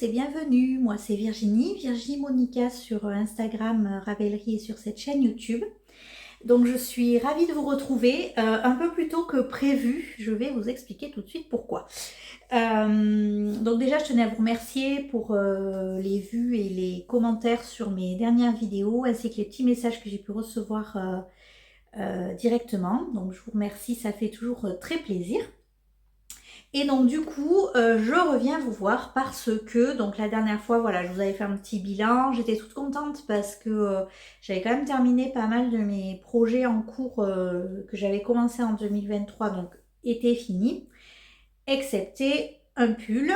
tous et bienvenue, moi c'est Virginie Monica sur Instagram Ravellerie et sur cette chaîne YouTube. Donc je suis ravie de vous retrouver un peu plus tôt que prévu, je vais vous expliquer tout de suite pourquoi. Donc déjà je tenais à vous remercier pour les vues et les commentaires sur mes dernières vidéos ainsi que les petits messages que j'ai pu recevoir directement. Donc je vous remercie, ça fait toujours très plaisir. Et donc du coup, je reviens vous voir parce que, donc la dernière fois, voilà, je vous avais fait un petit bilan, j'étais toute contente parce que j'avais quand même terminé pas mal de mes projets en cours que j'avais commencé en 2023, donc étaient finis, excepté un pull.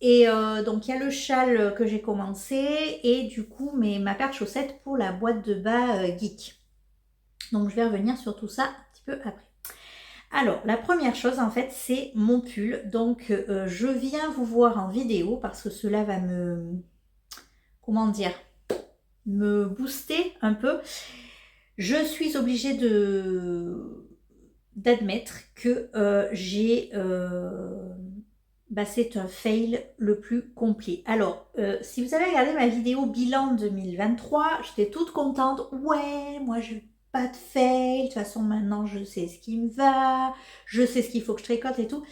Et donc il y a le châle que j'ai commencé et du coup ma paire de chaussettes pour la boîte de bas geek. Donc je vais revenir sur tout ça un petit peu après. Alors, la première chose, en fait, c'est mon pull. Donc, je viens vous voir en vidéo parce que cela va comment dire, me booster un peu. Je suis obligée d'admettre que c'est un fail le plus complet. Alors, si vous avez regardé ma vidéo bilan 2023, j'étais toute contente. Ouais, moi je pas de fail, de toute façon maintenant je sais ce qui me va, je sais ce qu'il faut que je tricote et tout.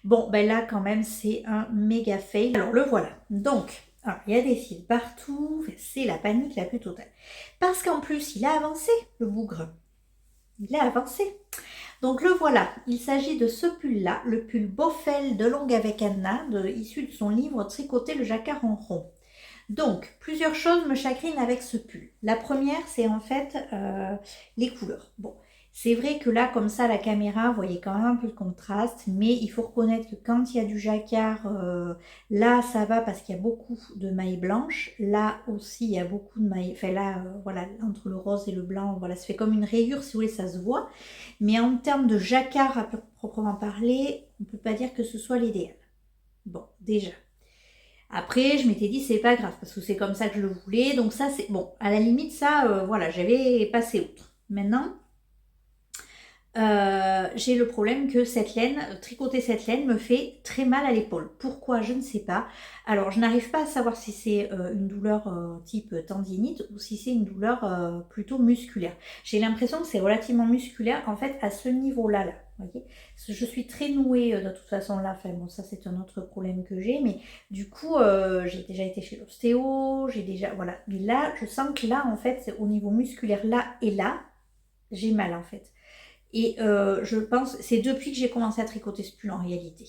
Bon, ben là quand même c'est un méga fail. Alors le voilà. Donc, il y a des fils partout, c'est la panique la plus totale. Parce qu'en plus il a avancé, le bougre. Il a avancé. Donc le voilà, il s'agit de ce pull-là, le pull Boffel de Longue avec Anna, issu de son livre Tricoter le jacquard en rond. Donc, plusieurs choses me chagrinent avec ce pull. La première, c'est en fait les couleurs. Bon, c'est vrai que là, comme ça, la caméra, vous voyez quand même un peu le contraste, mais il faut reconnaître que quand il y a du jacquard, là, ça va parce qu'il y a beaucoup de mailles blanches. Là aussi, il y a beaucoup de mailles, enfin là, voilà, entre le rose et le blanc, voilà, ça fait comme une rayure, si vous voulez, ça se voit. Mais en termes de jacquard à proprement parler, on ne peut pas dire que ce soit l'idéal. Bon, déjà. Après, je m'étais dit, c'est pas grave, parce que c'est comme ça que je le voulais. Donc ça, c'est bon. À la limite, ça, voilà, j'avais passé outre. Maintenant, j'ai le problème que cette laine, tricoter cette laine me fait très mal à l'épaule. Pourquoi? Je ne sais pas. Alors, je n'arrive pas à savoir si c'est une douleur type tendinite ou si c'est une douleur plutôt musculaire. J'ai l'impression que c'est relativement musculaire, en fait, à ce niveau-là, là. Voyez, je suis très nouée de toute façon là. Enfin bon, ça c'est un autre problème que j'ai, mais du coup, j'ai déjà été chez l'ostéo, j'ai déjà voilà. Mais là, je sens que là, en fait, c'est au niveau musculaire là et là, j'ai mal en fait. Et je pense, c'est depuis que j'ai commencé à tricoter ce pull en réalité.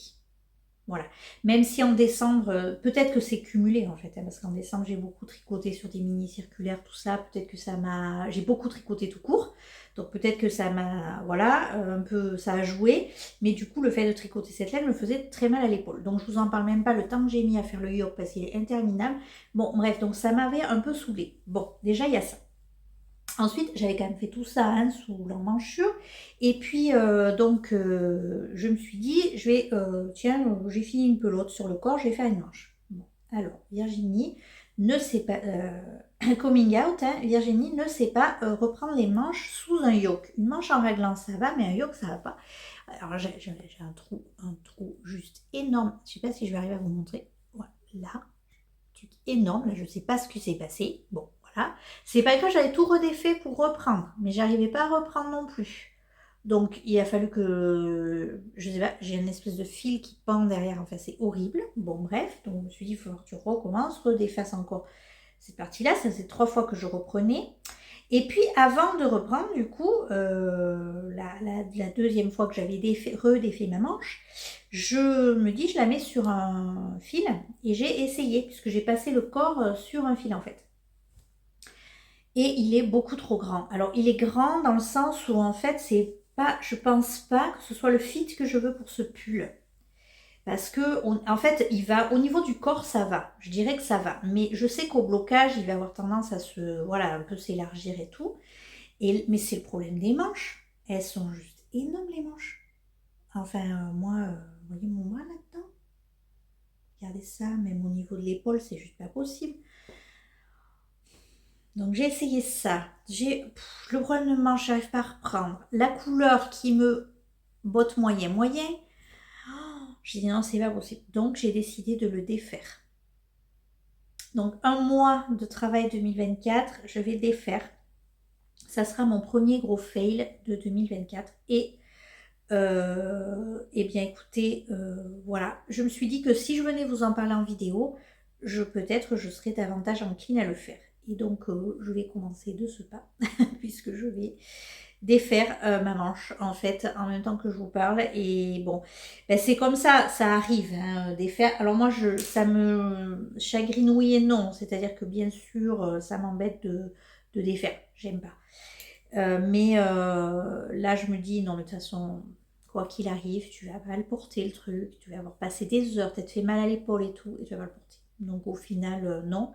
Voilà. Même si en décembre, peut-être que c'est cumulé en fait, hein, parce qu'en décembre j'ai beaucoup tricoté sur des mini circulaires, tout ça. Peut-être que ça m'a, j'ai beaucoup tricoté tout court, donc peut-être que ça m'a, voilà, un peu, ça a joué. Mais du coup, le fait de tricoter cette laine me faisait très mal à l'épaule. Donc je vous en parle même pas le temps que j'ai mis à faire le yoke parce qu'il est interminable. Bon, bref, donc ça m'avait un peu saoulée. Bon, déjà il y a ça. Ensuite, j'avais quand même fait tout ça hein, sous l'emmanchure. Et puis, je me suis dit, tiens, j'ai fini une pelote sur le corps, je vais faire une manche. Bon, alors, Virginie ne sait pas, coming out, hein, Virginie ne sait pas reprendre les manches sous un yoke. Une manche en raglan, ça va, mais un yoke, ça va pas. Alors, j'ai un trou juste énorme. Je ne sais pas si je vais arriver à vous montrer. Voilà, là, un truc énorme. Là, je ne sais pas ce qui s'est passé. Bon. Voilà. C'est pas grave, j'avais tout redéfait pour reprendre, mais j'arrivais pas à reprendre non plus. Donc il a fallu que, je sais pas, j'ai une espèce de fil qui pend derrière, enfin c'est horrible. Bon bref, donc je me suis dit, il faut que tu recommences, redéfasse encore cette partie-là, ça c'est 3 fois que je reprenais. Et puis avant de reprendre, du coup, la deuxième fois que j'avais redéfait ma manche, je me dis, je la mets sur un fil et j'ai essayé, puisque j'ai passé le corps sur un fil en fait. Et il est beaucoup trop grand. Alors, il est grand dans le sens où, en fait, je pense pas que ce soit le fit que je veux pour ce pull. Parce que, en fait, il va, au niveau du corps, ça va. Je dirais que ça va. Mais je sais qu'au blocage, il va avoir tendance à voilà, un peu s'élargir et tout. Mais c'est le problème des manches. Elles sont juste énormes, les manches. Enfin, moi, vous voyez mon bras là-dedans? Regardez ça, même au niveau de l'épaule, c'est juste pas possible. Donc j'ai essayé ça. Le problème de manche, j'arrive pas à reprendre. La couleur qui me botte moyen. Oh, j'ai dit non, c'est pas possible. Donc j'ai décidé de le défaire. Donc un mois de travail 2024, je vais défaire. Ça sera mon premier gros fail de 2024. Eh bien écoutez, voilà. Je me suis dit que si je venais vous en parler en vidéo, peut-être je serais davantage encline à le faire. Et donc je vais commencer de ce pas, puisque je vais défaire ma manche en fait en même temps que je vous parle. Et bon, ben, c'est comme ça arrive, hein, défaire. Alors moi, ça me chagrine oui et non, c'est-à-dire que bien sûr, ça m'embête de défaire, j'aime pas. Mais là, je me dis, non, mais de toute façon, quoi qu'il arrive, tu vas mal porter le truc, tu vas avoir passé des heures, peut-être fait mal à l'épaule et tout, et tu vas pas le porter. Donc au final, non.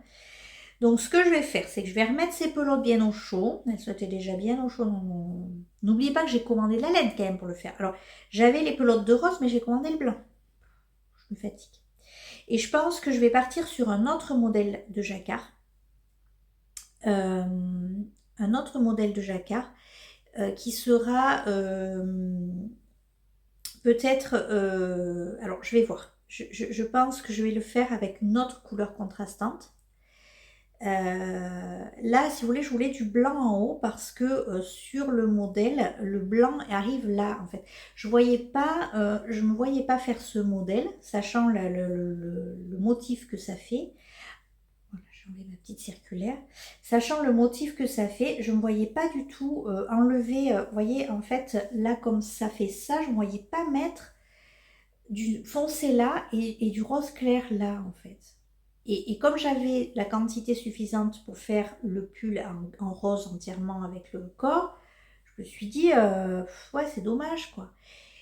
Donc ce que je vais faire, c'est que je vais remettre ces pelotes bien au chaud. Elles étaient déjà bien au chaud dans mon... N'oubliez pas que j'ai commandé de la laine quand même pour le faire. Alors, j'avais les pelotes de rose, mais j'ai commandé le blanc. Je me fatigue. Et je pense que je vais partir sur un autre modèle de jacquard. Un autre modèle de jacquard qui sera peut-être... alors, je vais voir. Je pense que je vais le faire avec une autre couleur contrastante. Là, si vous voulez, je voulais du blanc en haut parce que sur le modèle, le blanc arrive là, en fait. Je me voyais pas faire ce modèle, sachant le motif que ça fait. Voilà, j'ai enlevé ma petite circulaire. Sachant le motif que ça fait, je ne me voyais pas du tout enlever, vous voyez, en fait, là, comme ça fait ça, je ne me voyais pas mettre du foncé là et du rose clair là, en fait. Et comme j'avais la quantité suffisante pour faire le pull en rose entièrement avec le corps, je me suis dit, ouais, c'est dommage, quoi.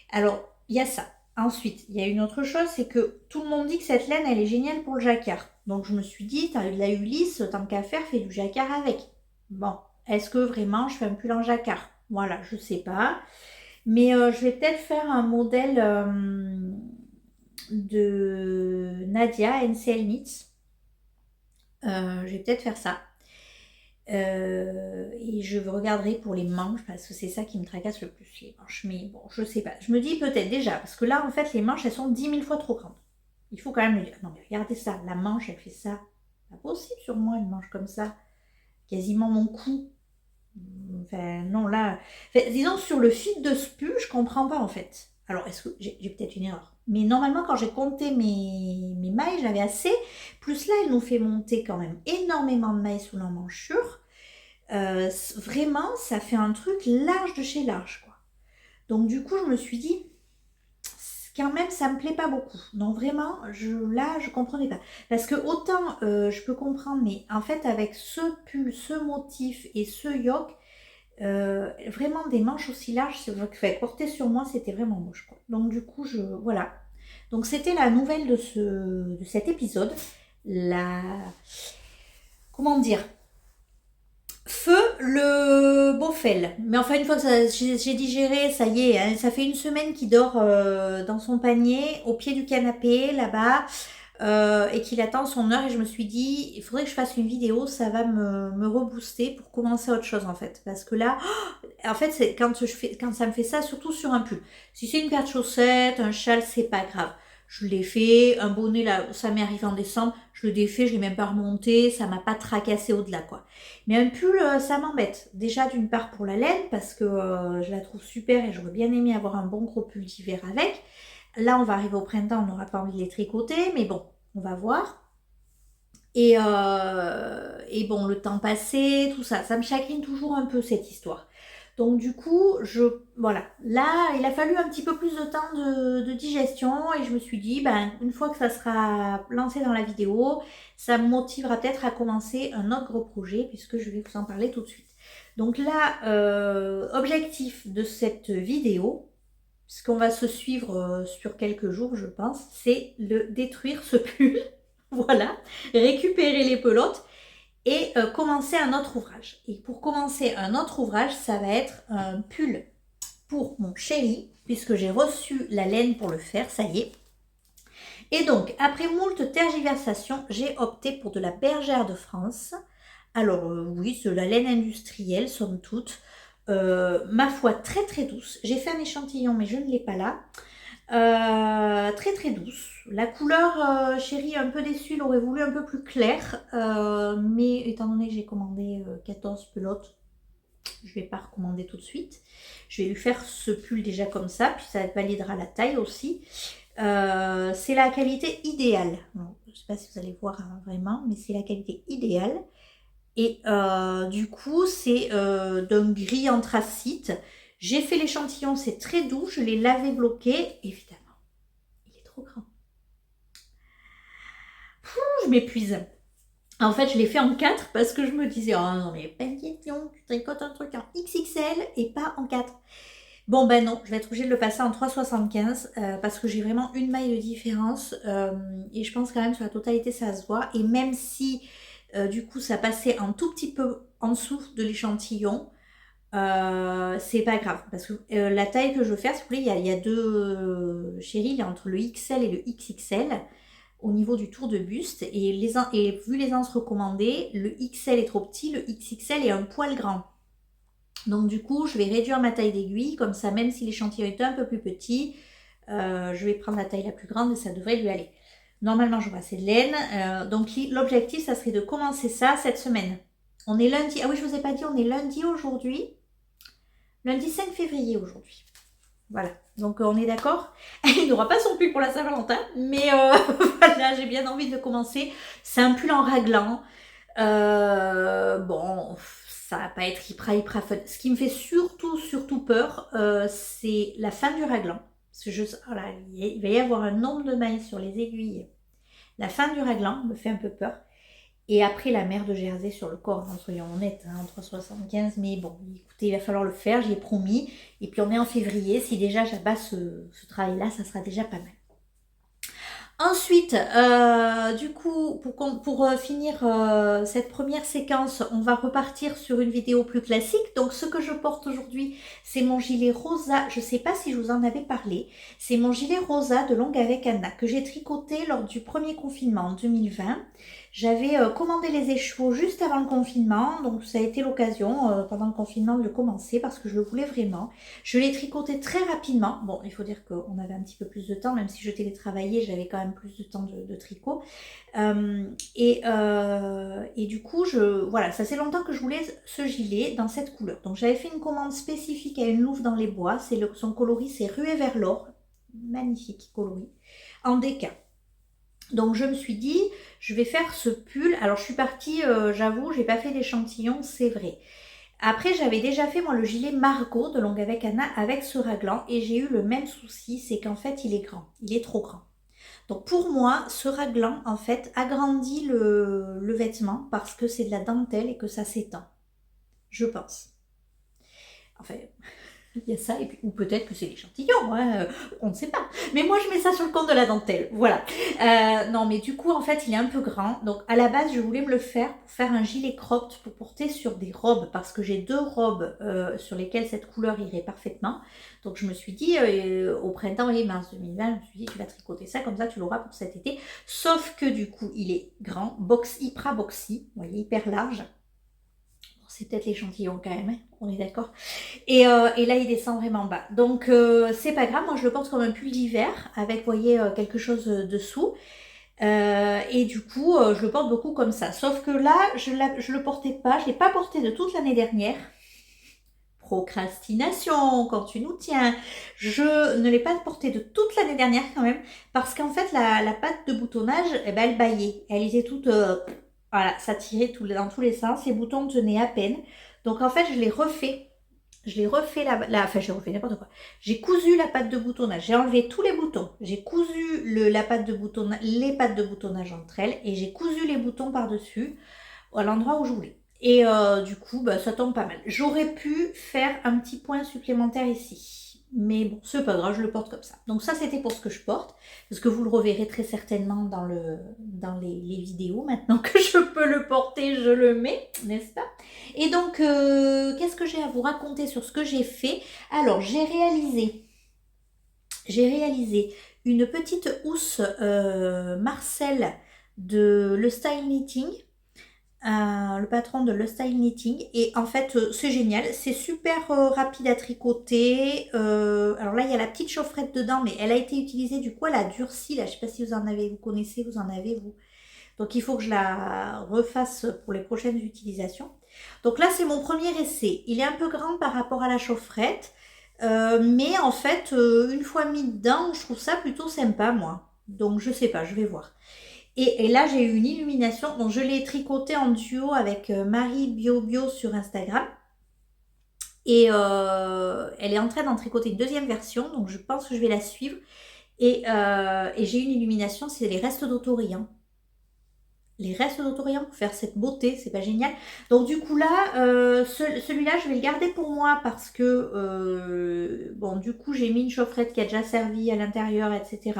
Alors, il y a ça. Ensuite, il y a une autre chose, c'est que tout le monde dit que cette laine, elle est géniale pour le jacquard. Donc, je me suis dit, t'as de la Ulysse, tant qu'à faire, fais du jacquard avec. Bon, est-ce que vraiment je fais un pull en jacquard? Voilà, je sais pas. Mais je vais peut-être faire un modèle de Nadia NCL Knits. Je vais peut-être faire ça. Et je regarderai pour les manches parce que c'est ça qui me tracasse le plus, les manches. Mais bon, je sais pas. Je me dis peut-être déjà, parce que là, en fait, les manches, elles sont 10 000 fois trop grandes. Il faut quand même le dire. Non, mais regardez ça. La manche, elle fait ça. Pas possible sur moi, une manche comme ça. Quasiment mon cou. Enfin, non, là. Enfin, disons, sur le fil de ce pull, je comprends pas, en fait. Alors, est-ce que j'ai peut-être une erreur? Mais normalement, quand j'ai compté mes mailles, j'avais assez. Plus là, elle nous fait monter quand même énormément de mailles sous l'emmanchure. Vraiment, ça fait un truc large de chez large, quoi. Donc, du coup, je me suis dit, quand même, ça me plaît pas beaucoup. Donc, vraiment, là, je comprenais pas. Parce que autant je peux comprendre, mais en fait, avec ce pull, ce motif et ce yoke, vraiment des manches aussi larges, c'est vrai que fait, porter sur moi, c'était vraiment moche, quoi. Donc, du coup, voilà. Donc, c'était la nouvelle de cet épisode. Comment dire? Feu le Beaufel. Mais enfin, une fois que j'ai digéré, ça y est, hein, ça fait une semaine qu'il dort dans son panier, au pied du canapé, là-bas, et qu'il attend son heure. Et je me suis dit, il faudrait que je fasse une vidéo, ça va me rebooster pour commencer autre chose, en fait. Parce que là, en fait, c'est quand ça me fait ça, surtout sur un pull. Si c'est une paire de chaussettes, un châle, c'est pas grave. Je l'ai fait, un bonnet, là, ça m'est arrivé en décembre, je le défais, je l'ai même pas remonté, ça m'a pas tracassé au-delà, quoi. Mais un pull, ça m'embête. Déjà d'une part pour la laine, parce que je la trouve super et j'aurais bien aimé avoir un bon gros pull d'hiver avec. Là, on va arriver au printemps, on n'aura pas envie de les tricoter, mais bon, on va voir. Et bon, le temps passé, tout ça, ça me chagrine toujours un peu cette histoire. Donc du coup, voilà, là, il a fallu un petit peu plus de temps de digestion et je me suis dit, ben, une fois que ça sera lancé dans la vidéo, ça me motivera peut-être à commencer un autre gros projet puisque je vais vous en parler tout de suite. Donc là, objectif de cette vidéo, puisqu'on va se suivre sur quelques jours, je pense, c'est de détruire ce pull, voilà, récupérer les pelotes et commencer un autre ouvrage. Et pour commencer un autre ouvrage, ça va être un pull pour mon chéri, puisque j'ai reçu la laine pour le faire, ça y est. Et donc, après moult tergiversations, j'ai opté pour de la Bergère de France. Alors oui, c'est de la laine industrielle, somme toute. Ma foi, très très douce. J'ai fait un échantillon, mais je ne l'ai pas là. Très très douce. La couleur, chérie, un peu déçue, il aurait voulu un peu plus clair. Mais étant donné que j'ai commandé 14 pelotes, je vais pas recommander tout de suite. Je vais lui faire ce pull déjà comme ça, puis ça validera la taille aussi. C'est la qualité idéale. Bon, je ne sais pas si vous allez voir hein, vraiment, mais c'est la qualité idéale. Et du coup, c'est d'un gris anthracite. J'ai fait l'échantillon, c'est très doux. Je l'ai lavé bloqué. Évidemment, il est trop grand. Je m'épuise. En fait, je l'ai fait en 4 parce que je me disais, oh non, mais pas une question, tu tricotes un truc en XXL et pas en 4. Bon, ben non, je vais être obligée de le passer en 3,75 parce que j'ai vraiment une maille de différence et je pense quand même sur la totalité, ça se voit. Et même si du coup, ça passait un tout petit peu en dessous de l'échantillon, c'est pas grave parce que la taille que je veux faire, si vous voulez, il y a deux chéris, il y a entre le XL et le XXL au niveau du tour de buste et, vu les ans recommandés, le XL est trop petit, le XXL est un poil grand. Donc du coup, je vais réduire ma taille d'aiguille, comme ça, même si l'échantillon est un peu plus petit, je vais prendre la taille la plus grande et ça devrait lui aller. Normalement, j'aurai assez de laine. Donc l'objectif, ça serait de commencer ça cette semaine. On est lundi. Ah oui, je vous ai pas dit, on est lundi aujourd'hui. Lundi 5 février aujourd'hui. Voilà. Donc on est d'accord. Il n'aura pas son pull pour la Saint-Valentin, mais voilà, j'ai bien envie de commencer. C'est un pull en raglan. Bon, ça va pas être hyper fun. Ce qui me fait surtout peur, c'est la fin du raglan. Parce que voilà, il va y avoir un nombre de mailles sur les aiguilles. La fin du raglan me fait un peu peur. Et après la mer de Jersey sur le corps, soyons honnêtes, hein, entre 75, mais bon, écoutez, il va falloir le faire, j'y ai promis. Et puis on est en février, si déjà j'abat ce travail-là, ça sera déjà pas mal. Ensuite, du coup, pour finir cette première séquence, on va repartir sur une vidéo plus classique. Donc, ce que je porte aujourd'hui, c'est mon gilet rosa. Je ne sais pas si je vous en avais parlé. C'est mon gilet rosa de Longue avec Anna que j'ai tricoté lors du premier confinement en 2020. J'avais commandé les écheveaux juste avant le confinement, donc ça a été l'occasion pendant le confinement de le commencer parce que je le voulais vraiment. Je l'ai tricoté très rapidement. Bon, il faut dire qu'on avait un petit peu plus de temps, même si je télétravaillais, j'avais quand même plus de temps de tricot. Et du coup, voilà, ça fait longtemps que je voulais ce gilet dans cette couleur. Donc j'avais fait une commande spécifique à une louve dans les bois. Son coloris, c'est Ruée vers l'or. Magnifique coloris. En déca. Donc je me suis dit, je vais faire ce pull. Alors je suis partie, j'avoue, j'ai pas fait d'échantillon, c'est vrai. Après, j'avais déjà fait moi le gilet Margot de Longue avec Anna avec ce raglan et j'ai eu le même souci, c'est qu'en fait il est grand, il est trop grand. Donc pour moi, ce raglan en fait agrandit le vêtement parce que c'est de la dentelle et que ça s'étend. Je pense. Enfin, il y a ça, et puis, ou peut-être que c'est l'échantillon, hein, on ne sait pas. Mais moi, je mets ça sur le compte de la dentelle, voilà. Non, mais du coup, en fait, il est un peu grand. Donc, à la base, je voulais me le faire pour faire un gilet cropped pour porter sur des robes, parce que j'ai deux robes sur lesquelles cette couleur irait parfaitement. Donc, je me suis dit, au printemps et mars 2020, je me suis dit, tu vas tricoter ça, comme ça, tu l'auras pour cet été. Sauf que, du coup, il est grand, hyper boxy, vous voyez, hyper large. C'est peut-être l'échantillon quand même, hein, on est d'accord. Et là, il descend vraiment bas. Donc, c'est pas grave. Moi, je le porte comme un pull d'hiver avec, vous voyez, quelque chose dessous. Et du coup, je le porte beaucoup comme ça. Sauf que là, je le portais pas. Je l'ai pas porté de toute l'année dernière. Procrastination, quand tu nous tiens. Je ne l'ai pas porté de toute l'année dernière quand même. Parce qu'en fait, la patte de boutonnage, eh ben, elle baillait. Elle était toute... voilà, ça tirait dans tous les sens. Les boutons tenaient à peine. Donc, en fait, je l'ai refait. Enfin, j'ai refait n'importe quoi. J'ai cousu la patte de boutonnage. J'ai enlevé tous les boutons. J'ai cousu les pattes de boutonnage entre elles et j'ai cousu les boutons par-dessus à l'endroit où je voulais. Et du coup, bah, ça tombe pas mal. J'aurais pu faire un petit point supplémentaire ici. Mais bon, c'est pas grave, je le porte comme ça. Donc ça, c'était pour ce que je porte. Parce que vous le reverrez très certainement dans les vidéos. Maintenant que je peux le porter, je le mets, n'est-ce pas? Et donc, qu'est-ce que j'ai à vous raconter sur ce que j'ai fait? Alors, j'ai réalisé une petite housse Marcel de Le Style Knitting. le patron de Le Style Knitting. Et en fait, c'est génial. C'est super rapide à tricoter. Alors là, il y a la petite chaufferette dedans, mais elle a été utilisée. Du coup, elle a durci. Là, je ne sais pas si vous en avez, vous connaissez, vous en avez, vous. Donc, il faut que je la refasse pour les prochaines utilisations. Donc là, c'est mon premier essai. Il est un peu grand par rapport à la chaufferette. Mais en fait, une fois mis dedans, je trouve ça plutôt sympa, moi. Donc, je sais pas, je vais voir. Et là, j'ai eu une illumination. Donc, je l'ai tricoté en duo avec Marie Bio sur Instagram. Et elle est en train d'en tricoter une deuxième version. Donc, je pense que je vais la suivre. Et j'ai une illumination, c'est les restes d'autorien. Les restes d'autorien pour faire cette beauté, c'est pas génial. Donc, du coup, là, celui-là, je vais le garder pour moi parce que, bon, du coup, j'ai mis une chaufferette qui a déjà servi à l'intérieur, etc.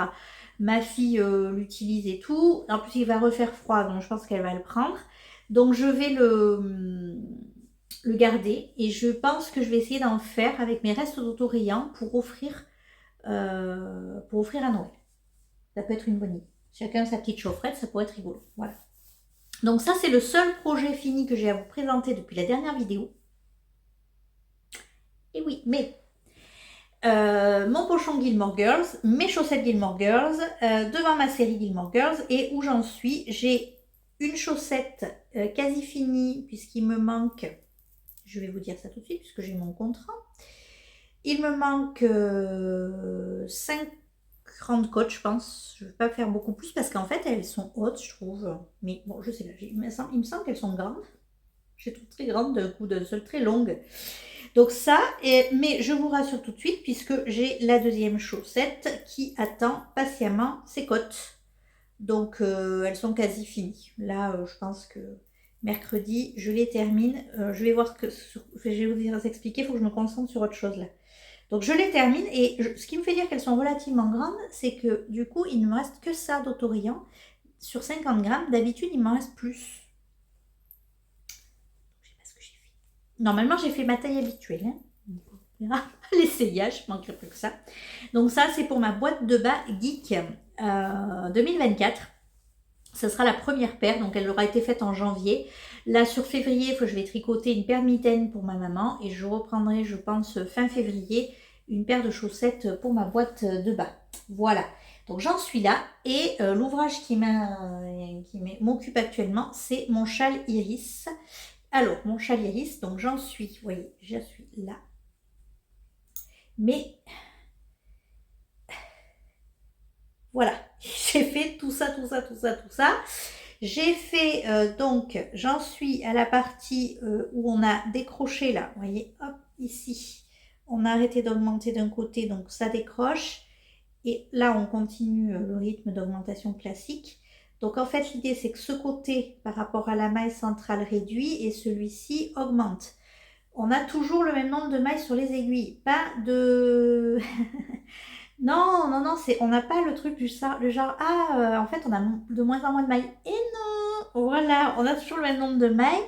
Ma fille l'utilise et tout. En plus, il va refaire froid, donc je pense qu'elle va le prendre. Donc, je vais le garder et je pense que je vais essayer d'en faire avec mes restes d'autorien pour offrir à Noël. Ça peut être une bonne idée. Chacun sa petite chaufferette, ça pourrait être rigolo. Voilà. Donc ça, c'est le seul projet fini que j'ai à vous présenter depuis la dernière vidéo. Et oui, mais mon pochon Gilmore Girls, mes chaussettes Gilmore Girls, devant ma série Gilmore Girls, et où j'en suis, j'ai une chaussette quasi finie, puisqu'il me manque, je vais vous dire ça tout de suite, puisque j'ai mon contrat, il me manque 50 côtes, je pense. Je ne vais pas faire beaucoup plus, parce qu'en fait, elles sont hautes, je trouve. Mais bon, je sais pas, il me semble qu'elles sont grandes. Je les trouve très grandes d'un coup d'un seul, très longues. Donc ça, mais je vous rassure tout de suite puisque j'ai la deuxième chaussette qui attend patiemment ses côtes. Donc elles sont quasi finies. Là, je pense que mercredi, je les termine. Je vais voir je vais vous expliquer, il faut que je me concentre sur autre chose là. Donc je les termine et ce qui me fait dire qu'elles sont relativement grandes, c'est que du coup, il ne me reste que ça d'autorient. Sur 50 grammes, d'habitude, il m'en reste plus. Normalement, j'ai fait ma taille habituelle. Hein. L'essayage, je manquerait plus que ça. Donc ça, c'est pour ma boîte de bas Geek 2024. Ce sera la première paire, donc elle aura été faite en janvier. Là, sur février, il faut que je vais tricoter une paire mitaine pour ma maman. Et je reprendrai, je pense, fin février, une paire de chaussettes pour ma boîte de bas. Voilà. Donc j'en suis là. Et l'ouvrage qui m'occupe actuellement, c'est mon châle Iris. Alors, mon châle Iris, donc j'en suis, vous voyez, je suis là. Mais, voilà, j'ai fait tout ça. J'ai fait, donc, j'en suis à la partie où on a décroché là, vous voyez, hop, ici. On a arrêté d'augmenter d'un côté, donc ça décroche. Et là, on continue le rythme d'augmentation classique. Donc en fait, l'idée, c'est que ce côté, par rapport à la maille centrale, réduit et celui-ci augmente. On a toujours le même nombre de mailles sur les aiguilles. Pas de... non, on n'a pas le truc du genre, en fait, on a de moins en moins de mailles. Et non, voilà, on a toujours le même nombre de mailles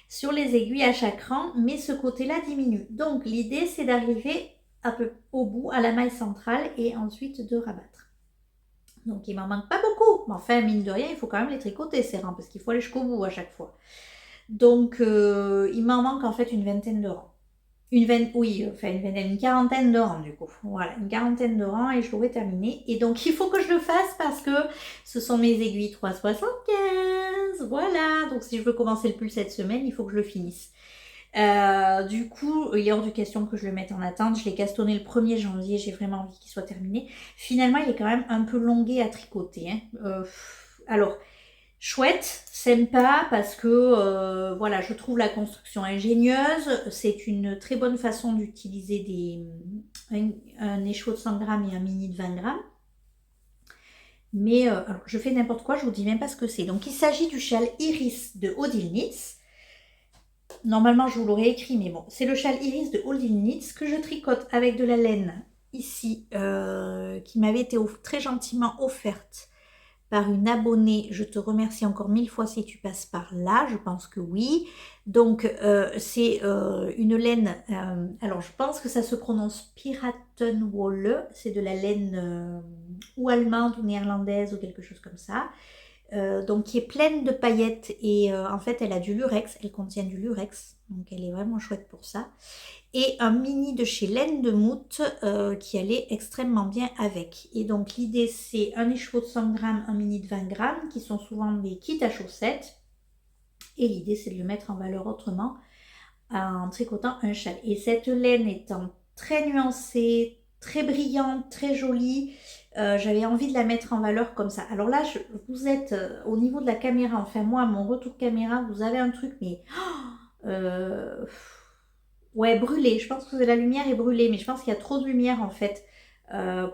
sur les aiguilles à chaque rang, mais ce côté-là diminue. Donc l'idée, c'est d'arriver un peu au bout, à la maille centrale, et ensuite de rabattre. Donc il m'en manque pas beaucoup, mais enfin mine de rien, il faut quand même les tricoter ces rangs, parce qu'il faut aller jusqu'au bout à chaque fois. Donc il m'en manque en fait une vingtaine de rangs. Une quarantaine de rangs du coup. Voilà, une quarantaine de rangs et je l'aurai terminé. Et donc il faut que je le fasse parce que ce sont mes aiguilles 3,75. Voilà, donc si je veux commencer le pull cette semaine, il faut que je le finisse. Du coup, il est hors de question que je le mette en attente. Je l'ai castonné le 1er janvier, j'ai vraiment envie qu'il soit terminé. Finalement, il est quand même un peu longué à tricoter. Hein. Alors, chouette, sympa, parce que voilà, je trouve la construction ingénieuse. C'est une très bonne façon d'utiliser un écheveau de 100 grammes et un mini de 20 grammes. Mais alors, je fais n'importe quoi, je vous dis même pas ce que c'est. Donc, il s'agit du châle Iris de Odile Knits. Normalement, je vous l'aurais écrit, mais bon, c'est le châle Iris de Odile Knits que je tricote avec de la laine ici, qui m'avait été très gentiment offerte par une abonnée. Je te remercie encore 1000 fois si tu passes par là, je pense que oui. Donc, c'est une laine, alors je pense que ça se prononce Piratenwolle, c'est de la laine ou allemande ou néerlandaise ou quelque chose comme ça. donc qui est pleine de paillettes et en fait elle a du lurex, elle contient du lurex, donc elle est vraiment chouette pour ça. Et un mini de chez Laine de Moute qui allait extrêmement bien avec. Et donc l'idée c'est un écheveau de 100 grammes, un mini de 20 grammes qui sont souvent des kits à chaussettes. Et l'idée c'est de le mettre en valeur autrement en tricotant un châle. Et cette laine étant très nuancée, très brillante, très jolie, j'avais envie de la mettre en valeur comme ça. Alors là, vous êtes au niveau de la caméra, enfin moi, mon retour caméra, vous avez un truc, mais ouais, brûlé. Je pense que la lumière est brûlée, mais je pense qu'il y a trop de lumière en fait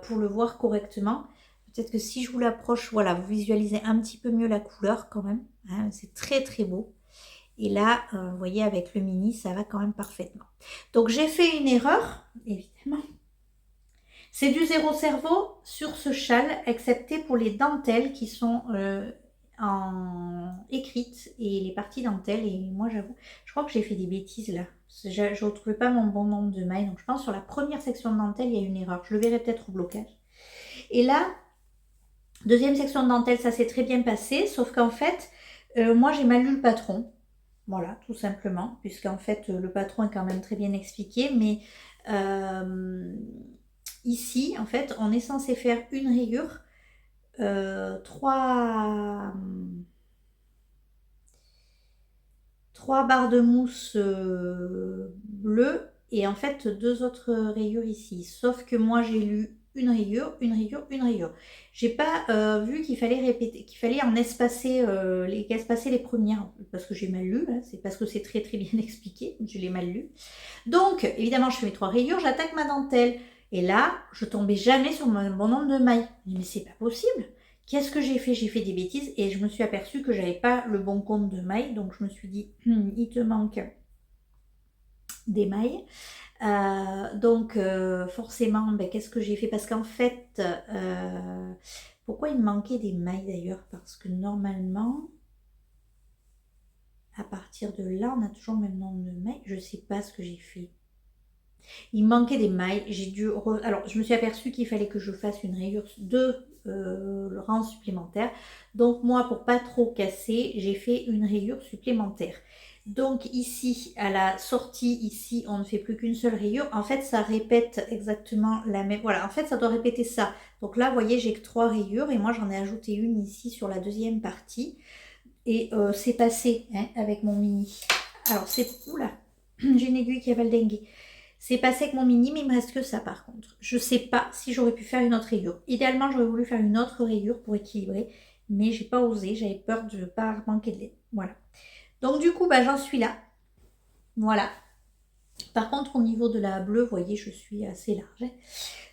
pour le voir correctement. Peut-être que si je vous l'approche, voilà, vous visualisez un petit peu mieux la couleur quand même. Hein, c'est très très beau. Et là, vous voyez, avec le mini, ça va quand même parfaitement. Donc, j'ai fait une erreur, évidemment. C'est du zéro cerveau sur ce châle, excepté pour les dentelles qui sont en écrites et les parties dentelles. Et moi, j'avoue, je crois que j'ai fait des bêtises là. Je ne retrouvais pas mon bon nombre de mailles. Donc, je pense que sur la première section de dentelle, il y a une erreur. Je le verrai peut-être au blocage. Et là, deuxième section de dentelle, ça s'est très bien passé. Sauf qu'en fait, moi, j'ai mal lu le patron. Voilà, tout simplement, puisqu'en fait, le patron est quand même très bien expliqué, mais ici, en fait, on est censé faire une rayure, trois barres de mousse bleues, et en fait, deux autres rayures ici. Sauf que moi, j'ai lu une rayure, une rayure, une rayure. J'ai pas vu qu'il fallait répéter, qu'il fallait en espacer les premières, parce que j'ai mal lu, hein, c'est parce que c'est très très bien expliqué, je l'ai mal lu. Donc, évidemment, je fais mes trois rayures, j'attaque ma dentelle, et là, je tombais jamais sur mon bon nombre de mailles. Je dis, mais c'est pas possible. Qu'est-ce que j'ai fait? J'ai fait des bêtises, et je me suis aperçue que j'avais pas le bon compte de mailles, donc je me suis dit, il te manque des mailles. Donc forcément, ben, qu'est-ce que j'ai fait? Parce qu'en fait, pourquoi il me manquait des mailles d'ailleurs? Parce que normalement, à partir de là, on a toujours le même nombre de mailles. Je ne sais pas ce que j'ai fait. Il me manquait des mailles. J'ai dû... Alors, je me suis aperçue qu'il fallait que je fasse une rayure de rang supplémentaire. Donc moi, pour pas trop casser, j'ai fait une rayure supplémentaire. Donc ici, à la sortie, ici, on ne fait plus qu'une seule rayure. En fait, ça répète exactement la même... Voilà, en fait, ça doit répéter ça. Donc là, vous voyez, j'ai que 3 rayures et moi, j'en ai ajouté une ici sur la deuxième partie. Et c'est passé hein, avec mon mini. Alors, c'est... Oula, j'ai une aiguille qui a valdingué. C'est passé avec mon mini, mais il me reste que ça par contre. Je ne sais pas si j'aurais pu faire une autre rayure. Idéalement, j'aurais voulu faire une autre rayure pour équilibrer, mais j'ai pas osé. J'avais peur de ne pas manquer de lait. Voilà. Donc du coup, bah, j'en suis là. Voilà. Par contre, au niveau de la bleue, vous voyez, je suis assez large. Hein.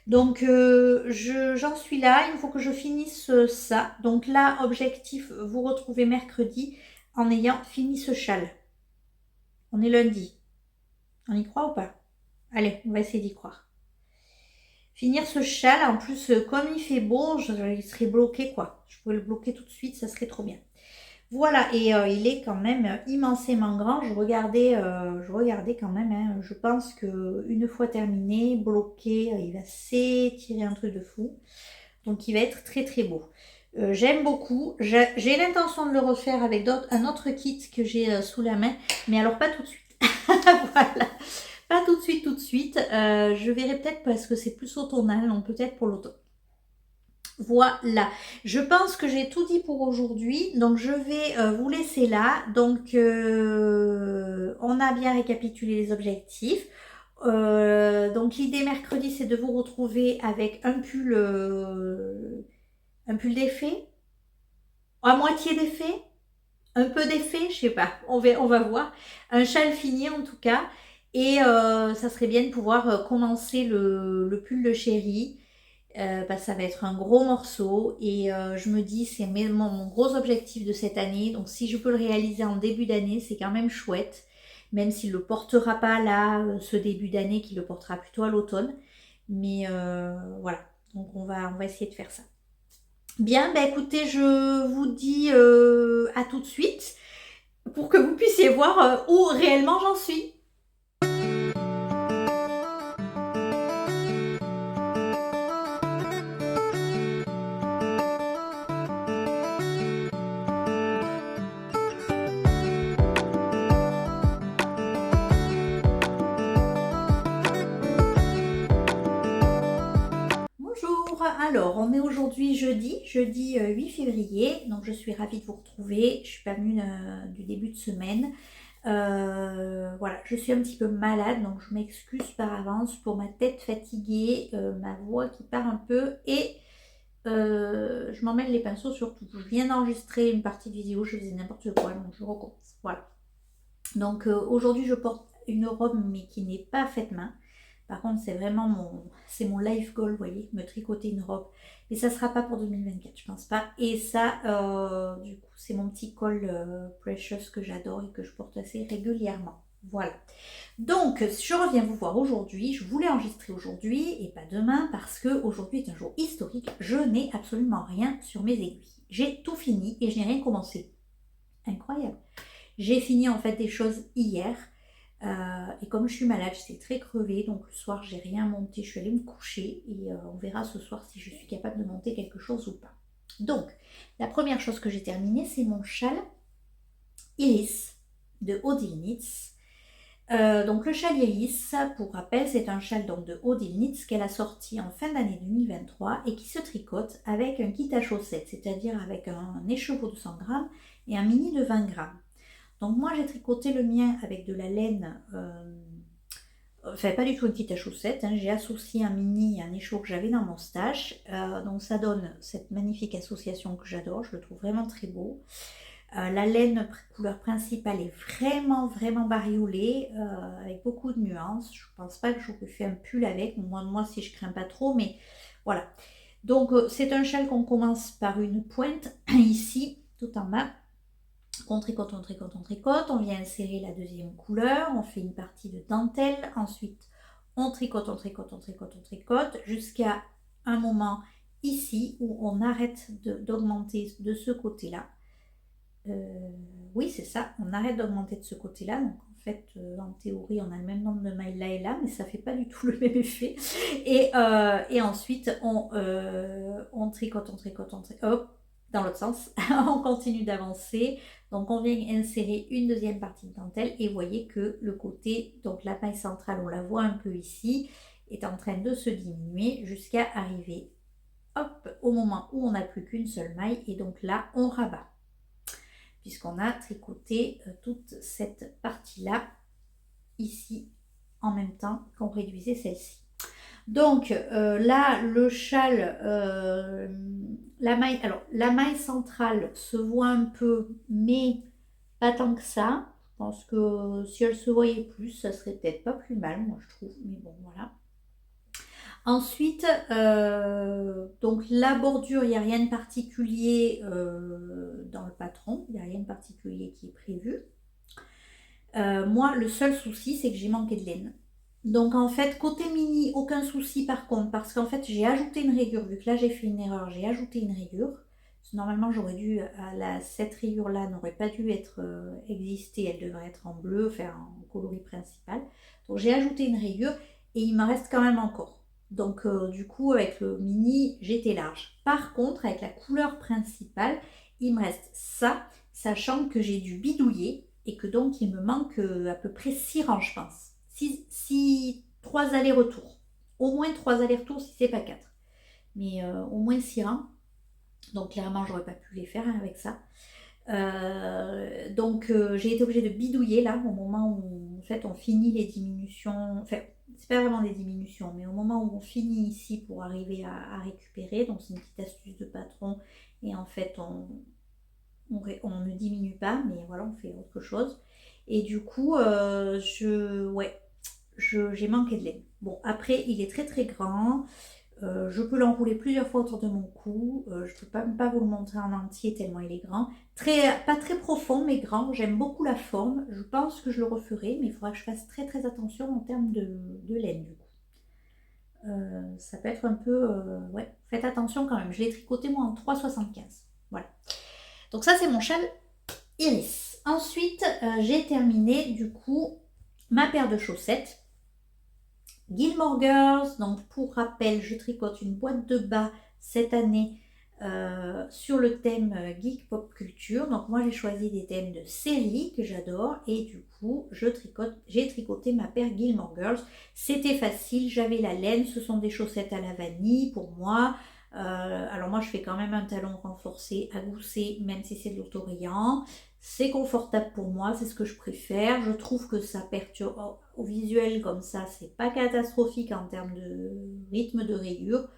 Donc, j'en suis là. Il faut que je finisse ça. Donc là, objectif, vous retrouvez mercredi en ayant fini ce châle. On est lundi. On y croit ou pas? Allez, on va essayer d'y croire. Finir ce châle, en plus, comme il fait beau, il serait bloqué, quoi. Je pourrais le bloquer tout de suite, ça serait trop bien. Voilà, et il est quand même immensément grand. Je regardais quand même. Hein, je pense qu'une fois terminé, bloqué, il va s'étirer un truc de fou. Donc, il va être très, très beau. J'aime beaucoup. J'ai l'intention de le refaire avec un autre kit que j'ai sous la main. Mais alors, pas tout de suite. Voilà. Pas tout de suite, tout de suite. Je verrai peut-être parce que c'est plus automnal, donc peut-être pour l'automne. Voilà, je pense que j'ai tout dit pour aujourd'hui, donc je vais vous laisser là. Donc on a bien récapitulé les objectifs. Donc l'idée mercredi, c'est de vous retrouver avec un pull d'effet, à moitié d'effet, un peu d'effet, je sais pas, on va voir. Un châle fini en tout cas. Et ça serait bien de pouvoir commencer le pull de chéri. Ça va être un gros morceau et je me dis c'est mon gros objectif de cette année, donc si je peux le réaliser en début d'année c'est quand même chouette, même s'il ne le portera pas là ce début d'année, qu'il le portera plutôt à l'automne, mais voilà, donc on va essayer de faire ça. Bien, bah écoutez, je vous dis à tout de suite pour que vous puissiez voir où réellement j'en suis. Alors, on est aujourd'hui jeudi 8 février, donc je suis ravie de vous retrouver. Je suis pas venue du début de semaine. Voilà, je suis un petit peu malade, donc je m'excuse par avance pour ma tête fatiguée, ma voix qui part un peu et je m'emmène les pinceaux surtout. Je viens d'enregistrer une partie de vidéo, je faisais n'importe quoi, donc je recommence. Voilà. Donc aujourd'hui, je porte une robe, mais qui n'est pas faite main. Par contre, c'est vraiment mon life goal, vous voyez, me tricoter une robe. Mais ça ne sera pas pour 2024, je pense pas. Et ça, du coup, c'est mon petit col Precious que j'adore et que je porte assez régulièrement. Voilà. Donc, je reviens vous voir aujourd'hui. Je voulais enregistrer aujourd'hui et pas demain parce que aujourd'hui est un jour historique. Je n'ai absolument rien sur mes aiguilles. J'ai tout fini et je n'ai rien commencé. Incroyable. J'ai fini en fait des choses hier. Et comme je suis malade, j'étais très crevée, donc le soir j'ai rien monté, je suis allée me coucher et on verra ce soir si je suis capable de monter quelque chose ou pas. Donc, la première chose que j'ai terminée, c'est mon châle Iris de Odile Knits. Donc le châle Iris, pour rappel, c'est un châle donc, de Odile Knits qu'elle a sorti en fin d'année 2023 et qui se tricote avec un kit à chaussettes, c'est-à-dire avec un écheveau de 100 grammes et un mini de 20 grammes. Donc moi j'ai tricoté le mien avec de la laine, enfin pas du tout un kit à chaussettes, hein, j'ai associé un mini et un écheveau que j'avais dans mon stash, donc ça donne cette magnifique association que j'adore, je le trouve vraiment très beau. La laine couleur principale est vraiment bariolée, avec beaucoup de nuances. Je pense pas que j'aurais fait un pull avec, moi si je crains pas trop, mais voilà. Donc c'est un châle qu'on commence par une pointe ici tout en bas. On tricote, on vient insérer la deuxième couleur, on fait une partie de dentelle, ensuite on tricote, jusqu'à un moment ici où on arrête d'augmenter de ce côté-là. Oui, c'est ça, on arrête d'augmenter de ce côté-là, donc en fait, en théorie, on a le même nombre de mailles là et là, mais ça fait pas du tout le même effet. Et ensuite, on tricote, hop, dans l'autre sens, on continue d'avancer. Donc on vient insérer une deuxième partie de dentelle et vous voyez que le côté, donc la maille centrale, on la voit un peu ici, est en train de se diminuer jusqu'à arriver, hop, au moment où on n'a plus qu'une seule maille et donc là, on rabat. Puisqu'on a tricoté toute cette partie-là, ici, en même temps qu'on réduisait celle-ci. Donc là, le châle, la maille centrale se voit un peu, mais pas tant que ça. Je pense que si elle se voyait plus, ça serait peut-être pas plus mal, moi je trouve. Mais bon, voilà. Ensuite, donc la bordure, il n'y a rien de particulier dans le patron. Il n'y a rien de particulier qui est prévu. Moi, le seul souci, c'est que j'ai manqué de laine. Donc en fait, côté mini, aucun souci par contre, parce qu'en fait, j'ai ajouté une rayure. Vu que là, j'ai fait une erreur, j'ai ajouté une rayure. Normalement, j'aurais dû, cette rayure-là n'aurait pas dû être exister. Elle devrait être en bleu, enfin en coloris principal. Donc j'ai ajouté une rayure et il m'en reste quand même encore. Donc du coup, avec le mini, j'étais large. Par contre, avec la couleur principale, il me reste ça, sachant que j'ai dû bidouiller et que donc il me manque à peu près 6 rangs, je pense. 3 allers-retours. Au moins 3 allers-retours si c'est pas 4. Mais au moins 6 rangs. Donc clairement, j'aurais pas pu les faire avec ça. Donc j'ai été obligée de bidouiller là au moment où en fait on finit les diminutions. Enfin, c'est pas vraiment des diminutions, mais au moment où on finit ici pour arriver à récupérer. Donc c'est une petite astuce de patron. Et en fait, on ne diminue pas, mais voilà, on fait autre chose. Et du coup, j'ai manqué de laine. Bon, après, il est très grand. Je peux l'enrouler plusieurs fois autour de mon cou. Je ne peux pas vous le montrer en entier tellement il est grand. Pas très profond, mais grand. J'aime beaucoup la forme. Je pense que je le referai, mais il faudra que je fasse très attention en termes de laine du coup. Ça peut être un peu... ouais, faites attention quand même. Je l'ai tricoté moi en 3,75. Voilà. Donc ça, c'est mon châle Iris. Ensuite, j'ai terminé du coup ma paire de chaussettes. Gilmore Girls, donc pour rappel, je tricote une boîte de bas cette année sur le thème Geek Pop Culture. Donc moi j'ai choisi des thèmes de séries que j'adore et du coup j'ai tricoté ma paire Gilmore Girls. C'était facile, j'avais la laine, ce sont des chaussettes à la vanille pour moi. Alors moi je fais quand même un talon renforcé à gousset, même si c'est de l'autorayant. C'est confortable pour moi, c'est ce que je préfère. Je trouve que ça perturbe au visuel comme ça, c'est pas catastrophique en termes de rythme de rayure,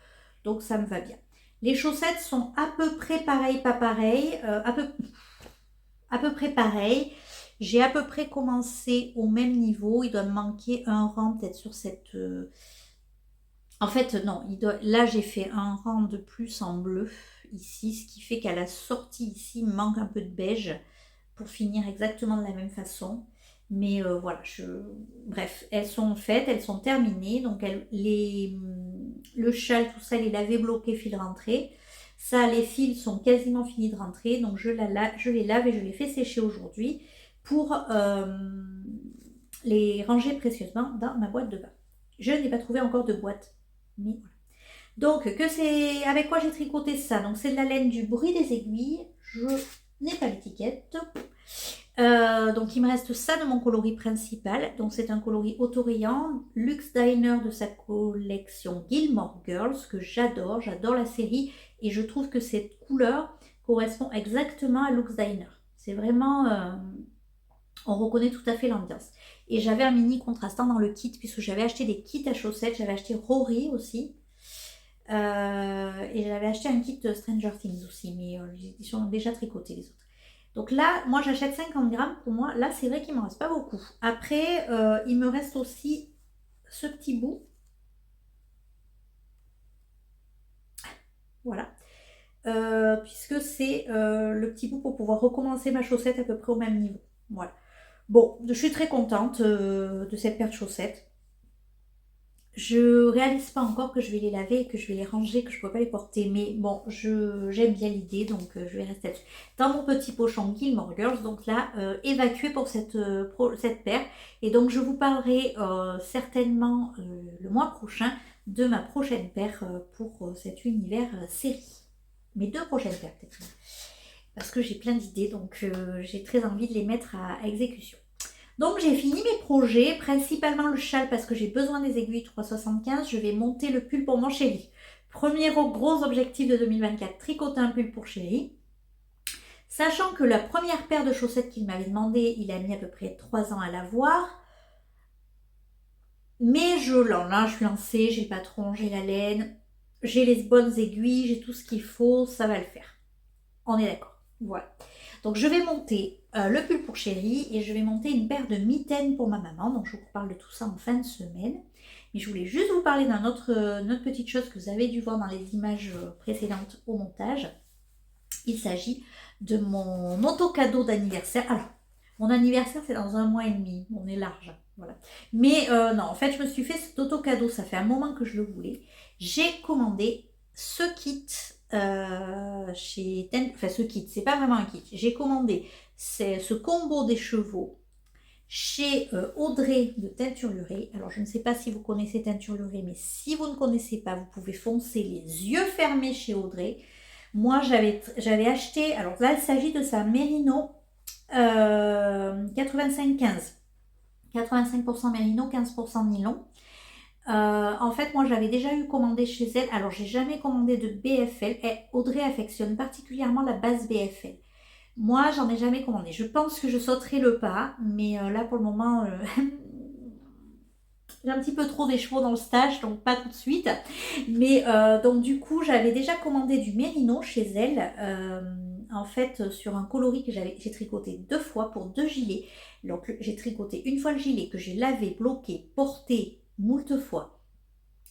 donc ça me va bien. Les chaussettes sont à peu près pareilles, pas pareilles, à peu près pareil. J'ai à peu près commencé au même niveau. Il doit me manquer un rang peut-être sur cette... En fait, non. Là, j'ai fait un rang de plus en bleu ici, ce qui fait qu'à la sortie ici, il me manque un peu de beige pour finir exactement de la même façon. Mais voilà, bref, elles sont faites, elles sont terminées. Donc le châle, tout ça, les lavé, bloqué, fil rentré. Ça, les fils sont quasiment finis de rentrer. Donc je les lave et je les fais sécher aujourd'hui pour les ranger précieusement dans ma boîte de bain. Je n'ai pas trouvé encore de boîte. Mais voilà. Donc, avec quoi j'ai tricoté ça? Donc, c'est de la laine du bruit des aiguilles. Je n'ai pas l'étiquette. Donc il me reste ça de mon coloris principal. Donc c'est un coloris autorayant, Luxe Diner de sa collection Gilmore Girls que j'adore. J'adore la série et je trouve que cette couleur correspond exactement à Luxe Diner. C'est vraiment... on reconnaît tout à fait l'ambiance. Et j'avais un mini contrastant dans le kit puisque j'avais acheté des kits à chaussettes. J'avais acheté Rory aussi. Et j'avais acheté un kit Stranger Things aussi. Mais ils sont déjà tricotés les autres. Donc là, moi j'achète 50 grammes. Pour moi, là c'est vrai qu'il ne m'en reste pas beaucoup. Après, il me reste aussi ce petit bout. Voilà. Puisque c'est le petit bout pour pouvoir recommencer ma chaussette à peu près au même niveau. Voilà. Bon, je suis très contente de cette paire de chaussettes. Je réalise pas encore que je vais les laver et que je vais les ranger, que je ne peux pas les porter. Mais bon, j'aime bien l'idée, donc je vais rester là-dessus. Dans mon petit pochon Gilmore Girls, donc là, évacué pour cette paire. Et donc je vous parlerai certainement le mois prochain de ma prochaine paire pour cet univers série. Mes deux prochaines paires peut-être. Parce que j'ai plein d'idées, donc j'ai très envie de les mettre à exécution. Donc j'ai fini mes projets, principalement le châle parce que j'ai besoin des aiguilles 3,75. Je vais monter le pull pour mon chéri. Premier gros objectif de 2024, tricoter un pull pour chéri. Sachant que la première paire de chaussettes qu'il m'avait demandé, il a mis à peu près 3 ans à l'avoir. Mais là je suis lancée, j'ai le patron, j'ai la laine, j'ai les bonnes aiguilles, j'ai tout ce qu'il faut, ça va le faire. On est d'accord. Voilà. Donc je vais monter le pull pour chéri et je vais monter une paire de mitaines pour ma maman. Donc je vous parle de tout ça en fin de semaine. Mais je voulais juste vous parler d'une autre petite chose que vous avez dû voir dans les images précédentes au montage. Il s'agit de mon auto-cadeau d'anniversaire. Alors, mon anniversaire c'est dans 1 mois et demi. On est large. Voilà. Mais non, en fait je me suis fait cet auto-cadeau. Ça fait un moment que je le voulais. J'ai commandé ce kit chez enfin ce kit, c'est pas vraiment un kit. J'ai commandé ce combo des chevaux chez Audrey de Teinture-Lurée. Alors je ne sais pas si vous connaissez Teinture-Lurée, mais si vous ne connaissez pas, vous pouvez foncer les yeux fermés chez Audrey. Moi j'avais acheté, alors là il s'agit de sa Mérino 85-15. 85% Mérino, 15% nylon. En fait, moi j'avais déjà eu commandé chez elle. Alors, j'ai jamais commandé de BFL. Audrey affectionne particulièrement la base BFL. Moi, j'en ai jamais commandé. Je pense que je sauterai le pas, mais là pour le moment, j'ai un petit peu trop des chevaux dans le stage, donc pas tout de suite. Mais donc du coup, j'avais déjà commandé du mérino chez elle. En fait, sur un coloris que j'ai tricoté 2 fois pour 2 gilets. Donc j'ai tricoté une fois le gilet que j'ai lavé, bloqué, porté moult fois.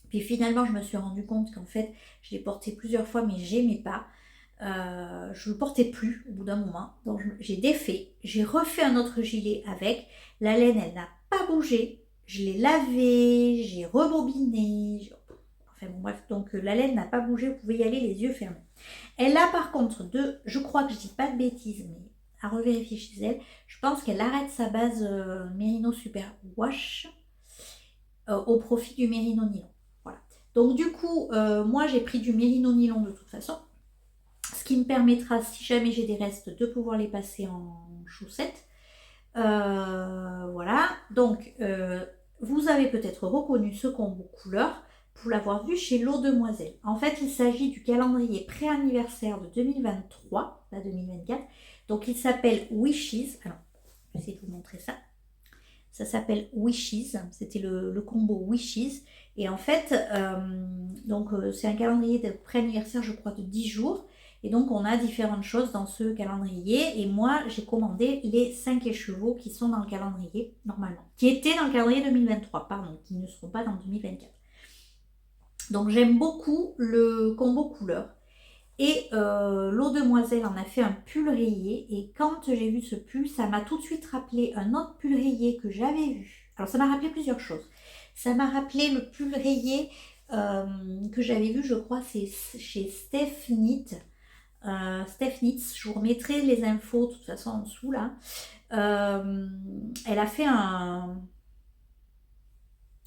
Puis finalement, je me suis rendu compte qu'en fait, je l'ai porté plusieurs fois, mais j'aimais pas. Je le portais plus au bout d'un moment. Donc j'ai défait, j'ai refait un autre gilet avec. La laine, elle n'a pas bougé. Je l'ai lavé, j'ai rebobiné. Enfin bon, bref, donc la laine n'a pas bougé, vous pouvez y aller les yeux fermés. Elle a par contre je crois que je dis pas de bêtises, mais à revérifier chez elle, je pense qu'elle arrête sa base Merino Super Wash au profit du Merino Nylon. Voilà. Donc du coup, moi j'ai pris du Merino Nylon de toute façon, ce qui me permettra, si jamais j'ai des restes, de pouvoir les passer en chaussettes. Voilà, donc vous avez peut-être reconnu ce combo couleur pour l'avoir vu chez L'Eau Demoiselle. En fait, il s'agit du calendrier pré-anniversaire de 2023, pas 2024. Donc, il s'appelle Wishes. Alors, je vais essayer de vous montrer ça. Ça s'appelle Wishes. C'était le combo Wishes. Et en fait, c'est un calendrier de pré-anniversaire, je crois, de 10 jours. Et donc, on a différentes choses dans ce calendrier. Et moi, j'ai commandé les 5 écheveaux qui sont dans le calendrier, normalement. Qui étaient dans le calendrier 2023, pardon, qui ne seront pas dans 2024. Donc, j'aime beaucoup le combo couleur. Et L'Eau Demoiselle en a fait un pull rayé. Et quand j'ai vu ce pull, ça m'a tout de suite rappelé un autre pull rayé que j'avais vu. Alors, ça m'a rappelé plusieurs choses. Ça m'a rappelé le pull rayé que j'avais vu, je crois, c'est chez Steph Knit. Steph Knits, je vous remettrai les infos de toute façon en dessous là. Elle a fait un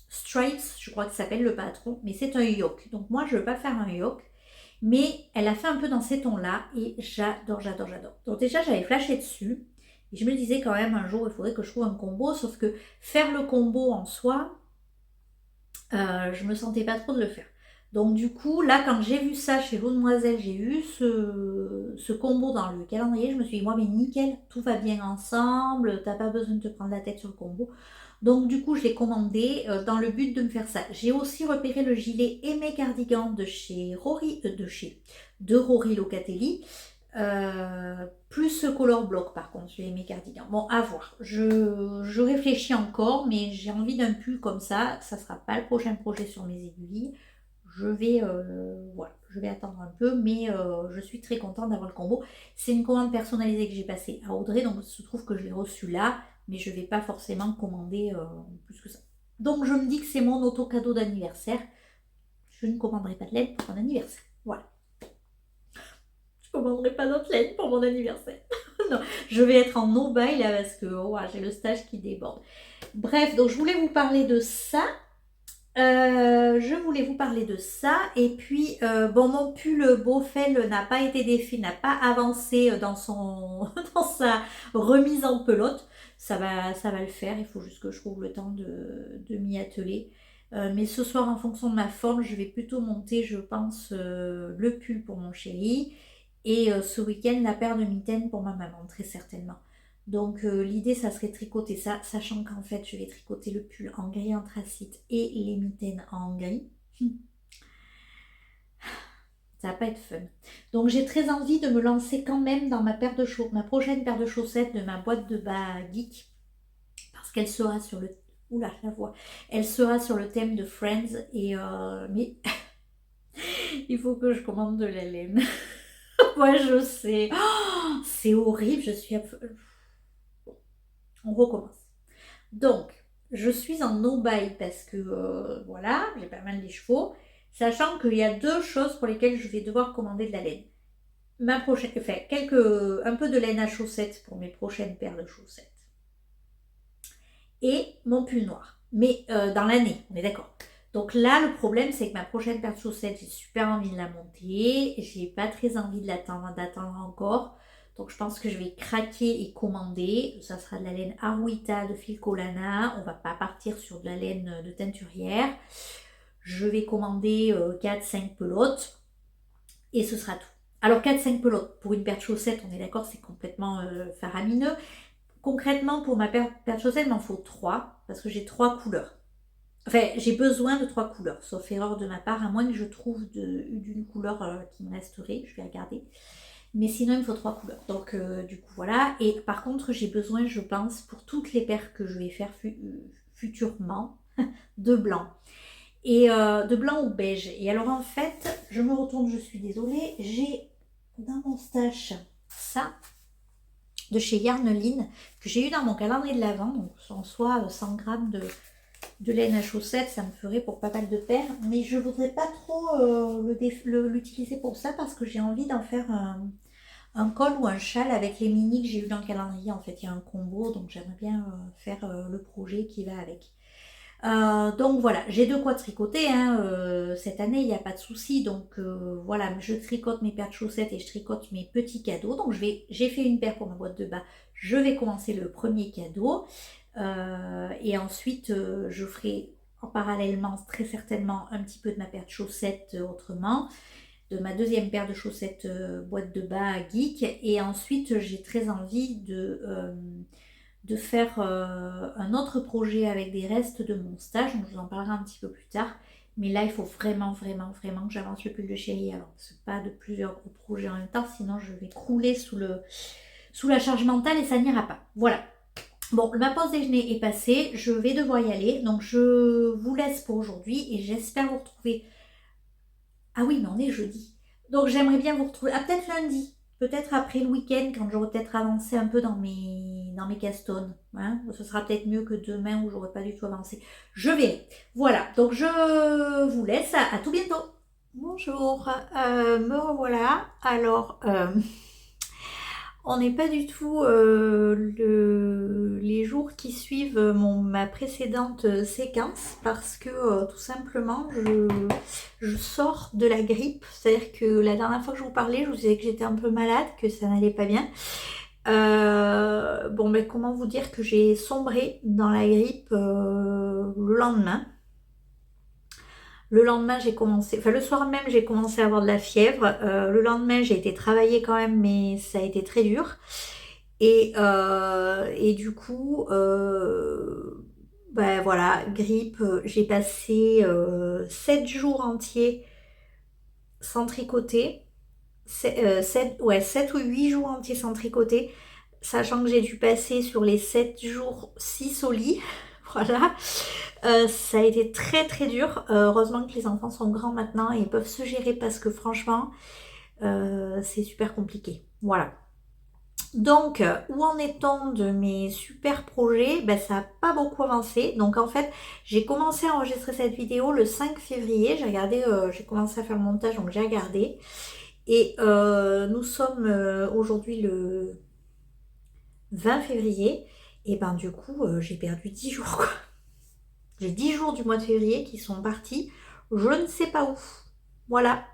Stripes, je crois que ça s'appelle le patron, mais c'est un yoke. Donc moi je ne veux pas faire un yoke, mais elle a fait un peu dans ces tons là et j'adore, j'adore, j'adore. Donc déjà j'avais flashé dessus et je me disais quand même un jour il faudrait que je trouve un combo, sauf que faire le combo en soi, je me sentais pas trop de le faire. Donc du coup, là, quand j'ai vu ça chez L'Eau Demoiselle, j'ai eu ce combo dans le calendrier, je me suis dit, moi, mais nickel, tout va bien ensemble, t'as pas besoin de te prendre la tête sur le combo. Donc du coup, je l'ai commandé dans le but de me faire ça. J'ai aussi repéré le gilet et mes cardigans de chez Rory, de Rory Locatelli. Plus ce color block par contre, j'ai mes cardigans. Bon, à voir. Je réfléchis encore, mais j'ai envie d'un pull comme ça. Ça sera pas le prochain projet sur mes aiguilles. Je vais, voilà, je vais attendre un peu, mais je suis très contente d'avoir le combo. C'est une commande personnalisée que j'ai passée à Audrey, donc il se trouve que je l'ai reçu là, mais je ne vais pas forcément commander plus que ça. Donc je me dis que c'est mon auto-cadeau d'anniversaire. Je ne commanderai pas de laine pour mon anniversaire. Voilà. Je ne commanderai pas d'autre laine pour mon anniversaire. Non, je vais être en no-buy là parce que j'ai le stage qui déborde. Bref, donc je voulais vous parler de ça. Et puis mon pull Beaufel n'a pas été défait, n'a pas avancé dans dans sa remise en pelote. Ça va le faire, il faut juste que je trouve le temps de m'y atteler. Mais ce soir, en fonction de ma forme, je vais plutôt monter, je pense, le pull pour mon chéri et ce week-end la paire de mitaines pour ma maman, très certainement. Donc l'idée, ça serait tricoter ça, sachant qu'en fait, je vais tricoter le pull en gris anthracite et les mitaines en gris. Ça va pas être fun. Donc j'ai très envie de me lancer quand même dans ma prochaine paire de chaussettes de ma boîte de bas geek. Parce qu'elle sera sur le... Oula, la voix. Elle sera sur le thème de Friends. Mais il faut que je commande de la laine. Moi, je sais. Oh, c'est horrible, je suis... On recommence. Donc, je suis en no-buy parce que, voilà, j'ai pas mal les chevaux. Sachant qu'il y a deux choses pour lesquelles je vais devoir commander de la laine. Un peu de laine à chaussettes pour mes prochaines paires de chaussettes. Et mon pull noir. Mais dans l'année, on est d'accord. Donc là, le problème, c'est que ma prochaine paire de chaussettes, j'ai super envie de la monter. J'ai pas très envie d'attendre encore. Donc je pense que je vais craquer et commander. Ça sera de la laine Arwita de Filcolana. On va pas partir sur de la laine de teinturière. Je vais commander 4-5 pelotes. Et ce sera tout. Alors 4-5 pelotes pour une paire de chaussettes, on est d'accord, c'est complètement faramineux. Concrètement, pour ma paire de chaussettes, il m'en faut 3 parce que j'ai 3 couleurs. Enfin, j'ai besoin de 3 couleurs, sauf erreur de ma part, à moins que je trouve d'une couleur qui me resterait, je vais regarder. Mais sinon, il me faut 3 couleurs. Donc, du coup, voilà. Et par contre, j'ai besoin, je pense, pour toutes les paires que je vais faire futurement, de blanc. Et de blanc ou beige. Et alors, en fait, je me retourne, je suis désolée, j'ai dans mon stash ça de chez Yarneline que j'ai eu dans mon calendrier de l'Avent. Donc, en soi, 100 grammes de laine à chaussettes, ça me ferait pour pas mal de paires. Mais je voudrais pas trop l'utiliser pour ça parce que j'ai envie d'en faire un col ou un châle avec les mini que j'ai eu dans le calendrier. En fait, il y a un combo, donc j'aimerais bien faire le projet qui va avec. Donc voilà, j'ai de quoi tricoter cette année, il n'y a pas de souci. Donc voilà, je tricote mes paires de chaussettes et je tricote mes petits cadeaux. Donc j'ai fait une paire pour ma boîte de bas, je vais commencer le premier cadeau et ensuite je ferai parallèlement très certainement un petit peu de ma paire de chaussettes autrement, de ma deuxième paire de chaussettes boîte de bas geek, et ensuite j'ai très envie de faire un autre projet avec des restes de mon stage, donc je vous en parlerai un petit peu plus tard. Mais là, il faut vraiment, vraiment, vraiment que j'avance le pull de chérie. Alors, c'est pas de plusieurs gros projets en même temps, sinon je vais crouler sous la charge mentale et ça n'ira pas. Voilà. Bon, ma pause déjeuner est passée, je vais devoir y aller. Donc, je vous laisse pour aujourd'hui et j'espère vous retrouver. Ah oui, mais on est jeudi. Donc, j'aimerais bien vous retrouver. Ah, peut-être lundi. Peut-être après le week-end, quand j'aurai peut-être avancé un peu dans mes castones. Hein. Ce sera peut-être mieux que demain où j'aurai pas du tout avancé. Je verrai. Voilà, donc je vous laisse. À tout bientôt. Bonjour, me revoilà. Alors, on n'est pas du tout les jours qui suivent ma précédente séquence parce que tout simplement je sors de la grippe. C'est-à-dire que la dernière fois que je vous parlais, je vous disais que j'étais un peu malade, que ça n'allait pas bien. Bon, mais comment vous dire que j'ai sombré dans la grippe le lendemain. Le lendemain, le soir même, j'ai commencé à avoir de la fièvre. Le lendemain, j'ai été travailler quand même, mais ça a été très dur. Et du coup, ben voilà, grippe. J'ai passé 7 jours entiers sans tricoter. 7 ou 8 jours entiers sans tricoter. Sachant que j'ai dû passer sur les 7 jours 6 au lit. Voilà. Ça a été très très dur. Heureusement que les enfants sont grands maintenant et ils peuvent se gérer parce que franchement, c'est super compliqué. Voilà. Donc, où en est-on de mes super projets? Ben, ça n'a pas beaucoup avancé. Donc, en fait, j'ai commencé à enregistrer cette vidéo le 5 février. J'ai commencé à faire le montage, donc j'ai regardé. Et nous sommes aujourd'hui le 20 février. Et ben, du coup, j'ai perdu 10 jours, quoi. J'ai 10 jours du mois de février qui sont partis. Je ne sais pas où. Voilà.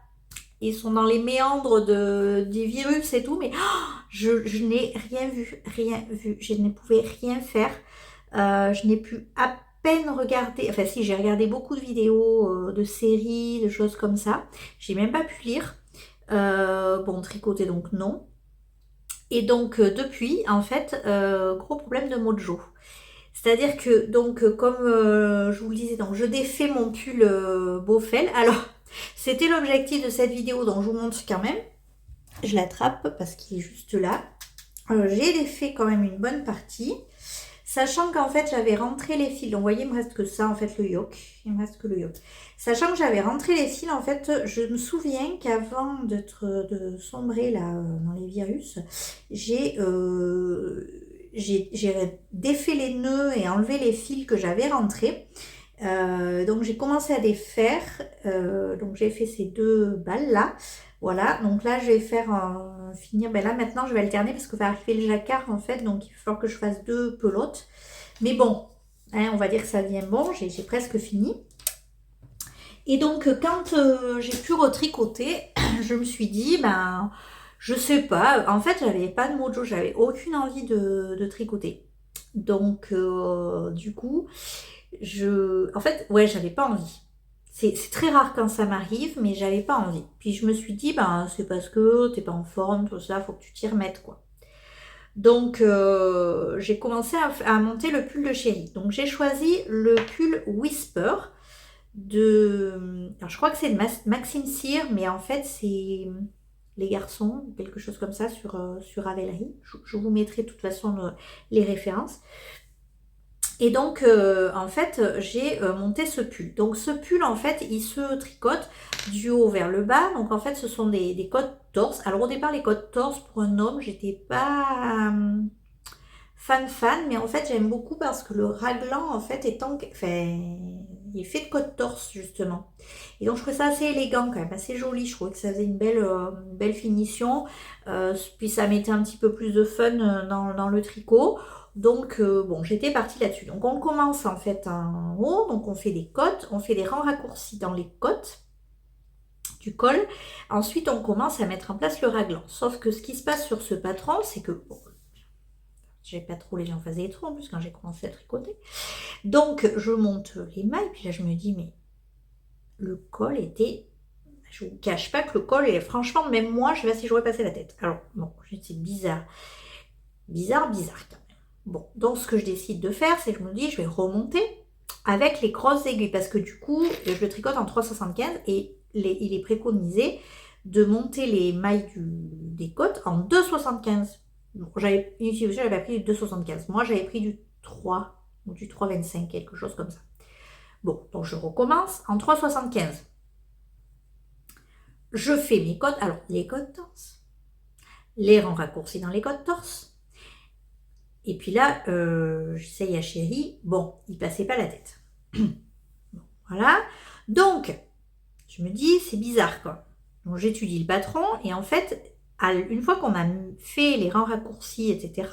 Ils sont dans les méandres des virus et tout, mais je n'ai rien vu, rien vu. Je ne pouvais rien faire. Je n'ai pu à peine regarder. Enfin, si, j'ai regardé beaucoup de vidéos, de séries, de choses comme ça. J'ai même pas pu lire. Bon, tricoter, donc non. Et donc, depuis, en fait, gros problème de mojo. C'est-à-dire que, donc, comme je vous le disais, donc, je défais mon pull Beaufel. Alors, c'était l'objectif de cette vidéo, donc je vous montre quand même. Je l'attrape parce qu'il est juste là. J'ai défait quand même une bonne partie. Sachant qu'en fait, j'avais rentré les fils. Donc, vous voyez, il me reste que ça, en fait, le yoke. Il me reste que le yoke. Sachant que j'avais rentré les fils, en fait, je me souviens qu'avant de sombrer là, dans les virus, j'ai défait les nœuds et enlevé les fils que j'avais rentrés. Donc j'ai commencé à défaire. Donc j'ai fait ces 2 balles là. Voilà, donc là je vais faire finir. Ben là maintenant je vais alterner parce que va arriver le jacquard en fait. Donc il va falloir que je fasse 2 pelotes. Mais bon, hein, on va dire que ça vient bon. J'ai presque fini. Et donc quand j'ai pu retricoter, je me suis dit, ben je sais pas. En fait j'avais pas de mojo, j'avais aucune envie de tricoter. Donc du coup, en fait, ouais, j'avais pas envie. C'est très rare quand ça m'arrive, mais j'avais pas envie. Puis je me suis dit, ben c'est parce que t'es pas en forme, tout ça, faut que tu t'y remettes, quoi. Donc j'ai commencé à monter le pull de chérie. Donc j'ai choisi le pull Whisper alors je crois que c'est de Maxime Cyr, mais en fait c'est les garçons, quelque chose comme ça sur Ravelry. Je vous mettrai de toute façon les références. Et donc, en fait, j'ai monté ce pull. Donc, ce pull, en fait, il se tricote du haut vers le bas. Donc, en fait, ce sont des côtes torse. Alors, au départ, les côtes torse, pour un homme, j'étais pas fan. Mais en fait, j'aime beaucoup parce que le raglan, en fait, il est fait de côte torse, justement. Et donc, je trouvais ça assez élégant, quand même, assez joli. Je trouvais que ça faisait une belle finition. Puis, ça mettait un petit peu plus de fun dans le tricot. Donc, bon, j'étais partie là-dessus. Donc, on commence en fait en haut. Donc, on fait des côtes. On fait des rangs raccourcis dans les côtes du col. Ensuite, on commence à mettre en place le raglan. Sauf que ce qui se passe sur ce patron, c'est que... Bon, J'ai pas trop les gens faisaient trop en plus quand j'ai commencé à tricoter. Donc je monte les mailles, puis là je me dis mais le col était, je vous cache pas que le col est franchement, même moi je sais pas si j'aurais passé la tête. Alors bon, c'est bizarre, bizarre quand même. Bon, donc ce que je décide de faire, c'est que je me dis je vais remonter avec les grosses aiguilles parce que du coup je le tricote en 3,75 et il est préconisé de monter les mailles des côtes en 2,75. Bon, j'avais pris du 2,75. Moi j'avais pris du 3 ou du 3,25, quelque chose comme ça. Bon, donc je recommence en 3,75. Je fais mes côtes, alors les côtes torse, les rangs raccourcis dans les côtes torse. Et puis là, j'essaye à Chéri, bon, il passait pas la tête. Bon, voilà, donc je me dis, c'est bizarre quoi. Donc j'étudie le patron et en fait, une fois qu'on a fait les rangs raccourcis, etc.,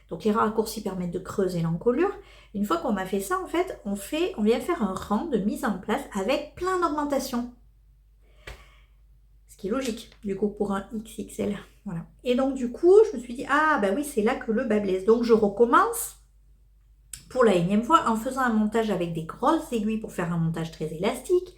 donc les rangs raccourcis permettent de creuser l'encolure. Une fois qu'on a fait ça, en fait, on vient faire un rang de mise en place avec plein d'augmentations. Ce qui est logique, du coup, pour un XXL. Voilà. Et donc, du coup, je me suis dit, ah, bah oui, c'est là que le bas blesse. Donc, je recommence pour la énième fois en faisant un montage avec des grosses aiguilles pour faire un montage très élastique.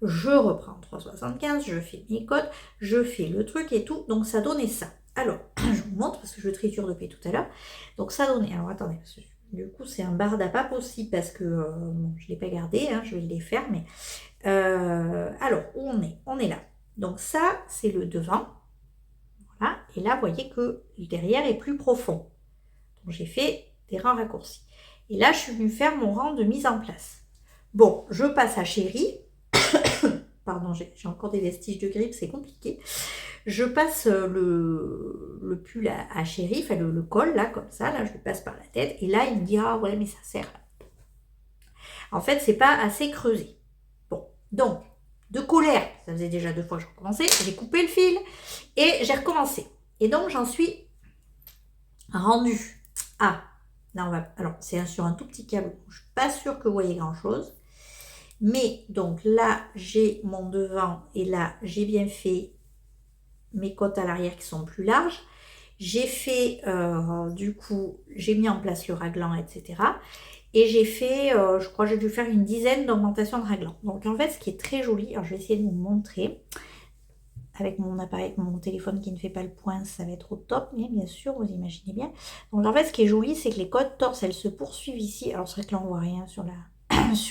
Je reprends 3,75, je fais mes côtes, je fais le truc et tout. Donc, ça donnait ça. Alors, je vous montre parce que je triture depuis tout à l'heure. Donc, ça donnait... Alors, attendez, parce que du coup, c'est un barda pas possible parce que bon, je ne l'ai pas gardé. Hein, je vais le défaire. Mais alors, où on est? On est là. Donc, ça, c'est le devant. Voilà. Et là, vous voyez que le derrière est plus profond. Donc, j'ai fait des rangs raccourcis. Et là, je suis venue faire mon rang de mise en place. Bon, je passe à Chéri. Pardon, j'ai encore des vestiges de grippe, c'est compliqué. Je passe le pull à Chéri, enfin le col, là, comme ça, là, je le passe par la tête. Et là, il me dit, ah ouais, mais ça sert. En fait, c'est pas assez creusé. Bon, donc, de colère, ça faisait déjà 2 fois que je recommençais, j'ai coupé le fil et j'ai recommencé. Et donc, j'en suis rendue à... Là, on va... Alors, c'est sur un tout petit câble, je ne suis pas sûre que vous voyez grand-chose. Mais donc là, j'ai mon devant et là, j'ai bien fait mes côtes à l'arrière qui sont plus larges. J'ai fait, du coup, j'ai mis en place le raglan, etc. Et j'ai fait, je crois que j'ai dû faire une dizaine d'augmentations de raglan. Donc en fait, ce qui est très joli, alors je vais essayer de vous montrer. Avec mon appareil, mon téléphone qui ne fait pas le point, ça va être au top, mais bien sûr, vous imaginez bien. Donc en fait, ce qui est joli, c'est que les côtes torse, elles se poursuivent ici. Alors c'est vrai que là, on voit rien sur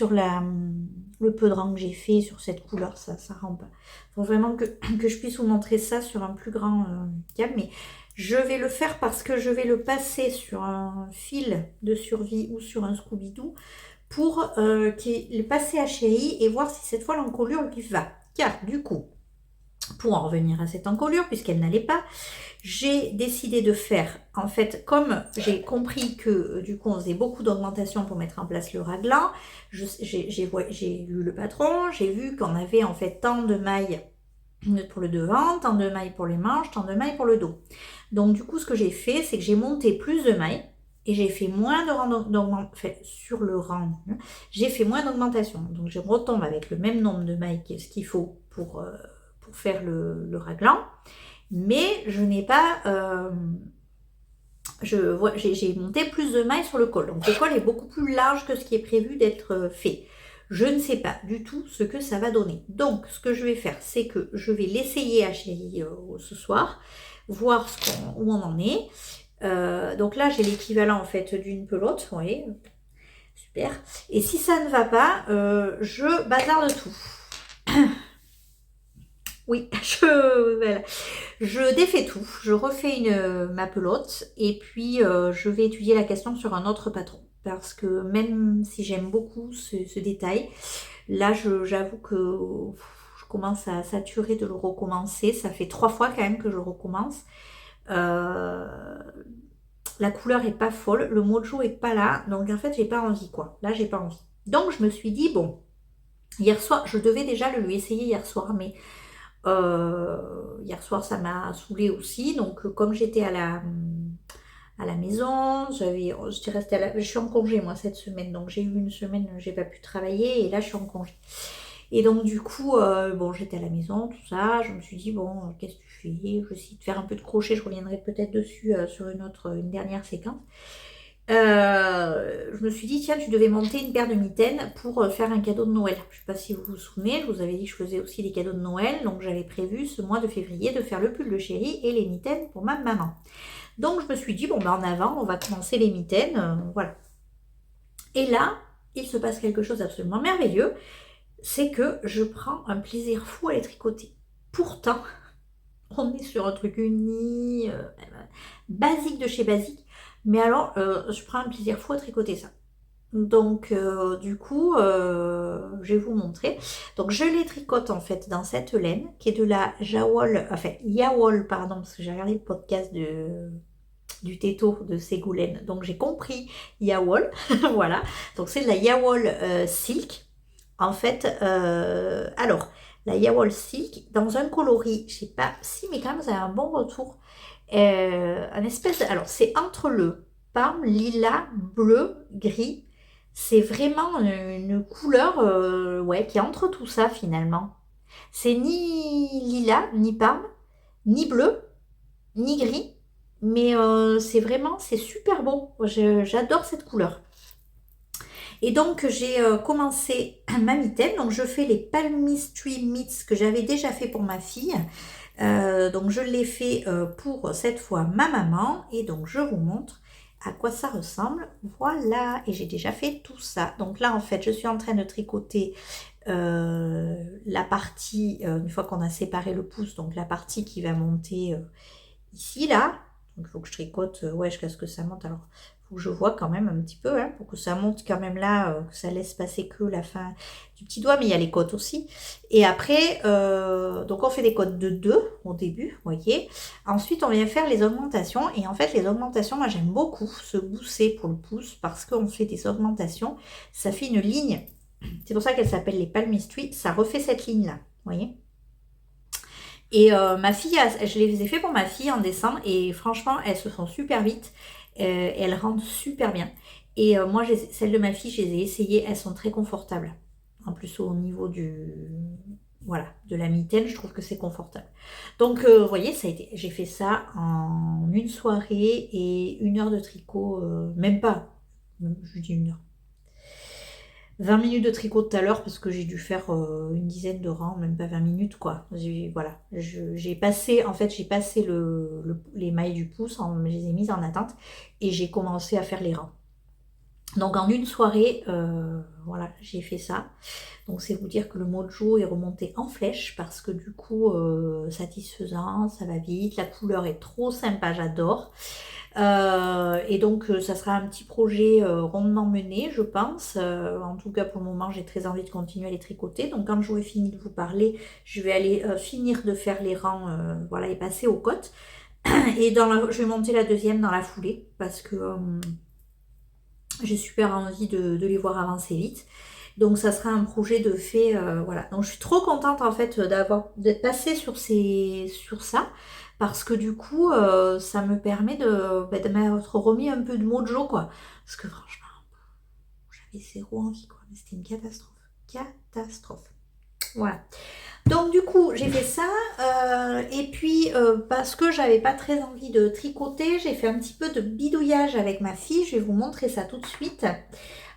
le peu de rang que j'ai fait sur cette couleur, ça rend pas. Il faut vraiment que je puisse vous montrer ça sur un plus grand câble, mais je vais le faire parce que je vais le passer sur un fil de survie ou sur un Scooby-Doo pour le passer à Chéri et voir si cette fois l'encolure lui va. Car du coup, pour en revenir à cette encolure, puisqu'elle n'allait pas, j'ai décidé de faire, en fait, comme j'ai compris que du coup on faisait beaucoup d'augmentation pour mettre en place le raglan, j'ai lu le patron, j'ai vu qu'on avait en fait tant de mailles pour le devant, tant de mailles pour les manches, tant de mailles pour le dos. Donc du coup ce que j'ai fait, c'est que j'ai monté plus de mailles et j'ai fait moins de rang d'augmentation, enfin, sur le rang, j'ai fait moins d'augmentation. Donc je retombe avec le même nombre de mailles ce qu'il faut pour faire le raglan, mais je n'ai pas j'ai monté plus de mailles sur le col, donc le col est beaucoup plus large que ce qui est prévu d'être fait. Je ne sais pas du tout ce que ça va donner, donc ce que je vais faire, c'est que je vais l'essayer à Chéri ce soir, voir où on en est. Donc là j'ai l'équivalent en fait d'une pelote, vous voyez, super, et si ça ne va pas, je bazarde tout. Oui, je défais tout, je refais ma pelote et puis je vais étudier la question sur un autre patron. Parce que même si j'aime beaucoup ce détail, là j'avoue que je commence à saturer de le recommencer. Ça fait 3 fois quand même que je recommence. La couleur est pas folle, le mojo est pas là, donc en fait j'ai pas envie quoi. Là j'ai pas envie. Donc je me suis dit bon, hier soir, je devais déjà le lui essayer hier soir, mais hier soir ça m'a saoulée aussi, donc comme j'étais à la maison, j'étais restée je suis en congé moi cette semaine, donc j'ai eu une semaine j'ai pas pu travailler et là je suis en congé Et donc du coup, bon, j'étais à la maison, tout ça, je me suis dit, bon, qu'est-ce que tu fais? Je vais essayer de faire un peu de crochet, je reviendrai peut-être dessus sur une dernière séquence. Je me suis dit, tiens, tu devais monter une paire de mitaines pour faire un cadeau de Noël. Je ne sais pas si vous vous souvenez, je vous avais dit que je faisais aussi des cadeaux de Noël, donc j'avais prévu ce mois de février de faire le pull de chéri et les mitaines pour ma maman. Donc je me suis dit, bon, ben en avant, on va commencer les mitaines, voilà. Et là, il se passe quelque chose d'absolument merveilleux, c'est que je prends un plaisir fou à les tricoter. Pourtant, on est sur un truc uni, basique de chez basique, mais alors je prends un plaisir fou à tricoter ça. Donc du coup, je vais vous montrer. Donc je les tricote en fait dans cette laine qui est de la Yawol, pardon, parce que j'ai regardé le podcast du Této de Ségolène, donc j'ai compris Yawol, voilà. Donc c'est de la Yawol Silk. En fait, alors, la Yawol Silk, dans un coloris, je sais pas si, mais quand même, vous avez un bon retour. Un espèce de, alors, c'est entre le parme, lilas, bleu, gris. C'est vraiment une couleur ouais, qui est entre tout ça, finalement. C'est ni lilas, ni parme, ni bleu, ni gris. Mais c'est super beau. J'adore cette couleur. Et donc j'ai commencé ma mitaine, donc je fais les Palmistry Mitts que j'avais déjà fait pour ma fille. Donc je l'ai fait pour cette fois ma maman et donc je vous montre à quoi ça ressemble. Voilà, et j'ai déjà fait tout ça. Donc là en fait je suis en train de tricoter la partie, une fois qu'on a séparé le pouce, donc la partie qui va monter ici là. Donc il faut que je tricote ouais, jusqu'à ce que ça monte. Alors il faut que je vois quand même un petit peu, hein, pour que ça monte quand même là, que ça laisse passer que la fin du petit doigt, mais il y a les côtes aussi. Et après, donc on fait des côtes de 2 au début, vous voyez. Ensuite, on vient faire les augmentations. Et en fait, les augmentations, moi j'aime beaucoup ce gousset pour le pouce parce qu'on fait des augmentations. Ça fait une ligne. C'est pour ça qu'elle s'appelle les Palmistry. Ça refait cette ligne-là, vous voyez. Et ma fille, je les ai fait pour ma fille en décembre et franchement, elles se font super vite. Elles rendent super bien. Et moi, celles de ma fille, je les ai essayées. Elles sont très confortables. En plus, au niveau voilà, de la mitaine, je trouve que c'est confortable. Donc, vous voyez, j'ai fait ça en une soirée et 1 heure de tricot. Même pas. Je dis 1 heure. 20 minutes de tricot tout à l'heure parce que j'ai dû faire une dizaine de rangs, même pas 20 minutes quoi. Voilà, j'ai passé les mailles du pouce, je les ai mises en attente et j'ai commencé à faire les rangs. Donc en une soirée, voilà, j'ai fait ça. Donc c'est vous dire que le mojo est remonté en flèche parce que du coup, satisfaisant, ça va vite, la couleur est trop sympa, j'adore. Et donc ça sera un petit projet rondement mené, je pense. En tout cas pour le moment j'ai très envie de continuer à les tricoter. Donc quand j'aurai fini de vous parler, je vais aller finir de faire les rangs, voilà, et passer aux côtes. Et je vais monter la deuxième dans la foulée parce que j'ai super envie de les voir avancer vite. Donc ça sera un projet de fait, voilà. Donc je suis trop contente en fait d'être passée sur ça. Parce que du coup, ça me permet de m'être remis un peu de mojo, quoi. Parce que franchement, j'avais zéro envie, quoi. Mais c'était une catastrophe. Catastrophe. Voilà. Donc du coup, j'ai fait ça. Et puis, parce que j'avais pas très envie de tricoter, j'ai fait un petit peu de bidouillage avec ma fille. Je vais vous montrer ça tout de suite.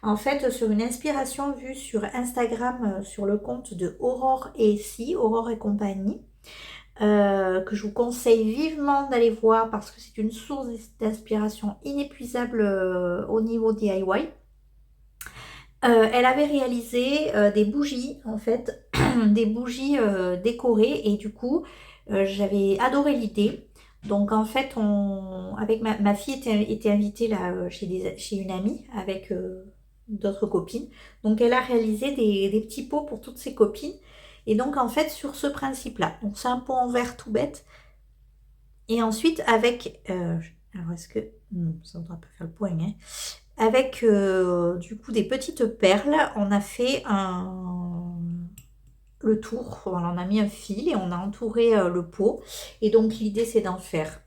En fait, sur une inspiration vue sur Instagram, sur le compte de Aurore Aurore et compagnie. Que je vous conseille vivement d'aller voir parce que c'est une source d'inspiration inépuisable au niveau DIY. Elle avait réalisé des bougies, en fait, des bougies décorées et du coup, j'avais adoré l'idée. Donc en fait, avec ma fille était invitée là chez une amie avec d'autres copines. Donc elle a réalisé des petits pots pour toutes ses copines. Et donc en fait sur ce principe-là. Donc c'est un pot en verre tout bête. Et ensuite avec... alors est-ce que... Non, ça ne va pas faire le point. Hein. Avec du coup des petites perles, on a fait le tour. On a mis un fil et on a entouré le pot. Et donc l'idée c'est d'en faire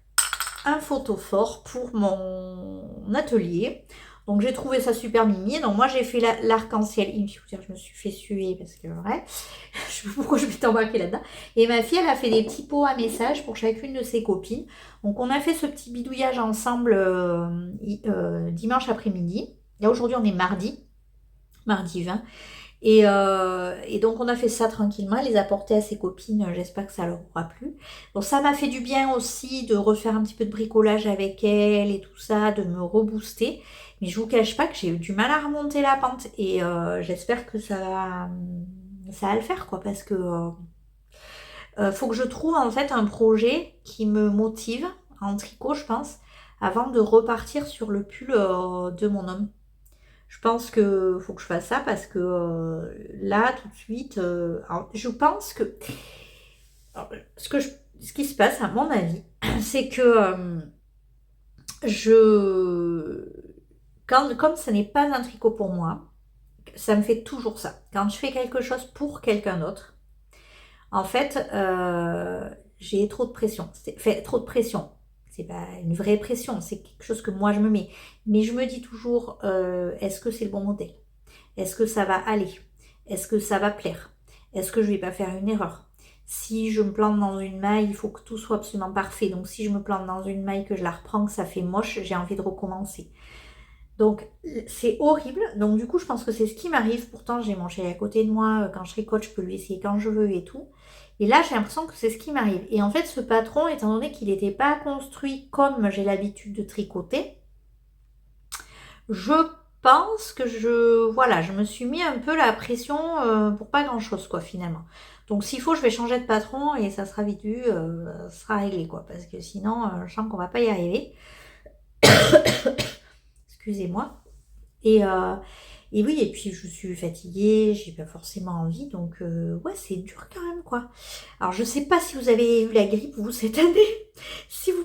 un photophore pour mon atelier. Donc j'ai trouvé ça super mimi. Donc moi j'ai fait l'arc-en-ciel. Je me suis fait suer parce que ouais, je sais pas pourquoi je m'étais embarquée là-dedans. Et ma fille, elle a fait des petits pots à messages pour chacune de ses copines. Donc on a fait ce petit bidouillage ensemble dimanche après-midi. Là aujourd'hui on est mardi 20. Et donc on a fait ça tranquillement, elle les a portées à ses copines, j'espère que ça leur aura plu. Donc ça m'a fait du bien aussi de refaire un petit peu de bricolage avec elle et tout ça, de me rebooster. Mais je vous cache pas que j'ai eu du mal à remonter la pente et j'espère que ça va le faire quoi, parce que faut que je trouve en fait un projet qui me motive en tricot je pense, avant de repartir sur le pull de mon homme. Je pense que faut que je fasse ça parce que là, tout de suite, je pense que alors, ce qui se passe, à mon avis, c'est que je comme ce n'est pas un tricot pour moi, ça me fait toujours ça. Quand je fais quelque chose pour quelqu'un d'autre, en fait, j'ai trop de pression. Fait trop de pression. C'est pas une vraie pression, c'est quelque chose que moi je me mets. Mais je me dis toujours, est-ce que c'est le bon modèle? Est-ce que ça va aller? Est-ce que ça va plaire? Est-ce que je vais pas faire une erreur? Si je me plante dans une maille, il faut que tout soit absolument parfait. Donc si je me plante dans une maille, que je la reprends, que ça fait moche, j'ai envie de recommencer. Donc c'est horrible. Donc du coup, je pense que c'est ce qui m'arrive. Pourtant, j'ai mon chéri à côté de moi. Quand je tricote, je peux lui essayer quand je veux et tout. Et là, j'ai l'impression que c'est ce qui m'arrive. Et en fait, ce patron, étant donné qu'il n'était pas construit comme j'ai l'habitude de tricoter, je pense que je me suis mis un peu la pression pour pas grand chose quoi finalement. Donc s'il faut, je vais changer de patron et ça sera vite vu, ça sera réglé quoi, parce que sinon, je sens qu'on va pas y arriver. Excusez-moi. Et, euh, et oui, et puis je suis fatiguée, j'ai pas forcément envie, donc ouais, c'est dur quand même quoi. Alors je sais pas si vous avez eu la grippe vous cette année, si vous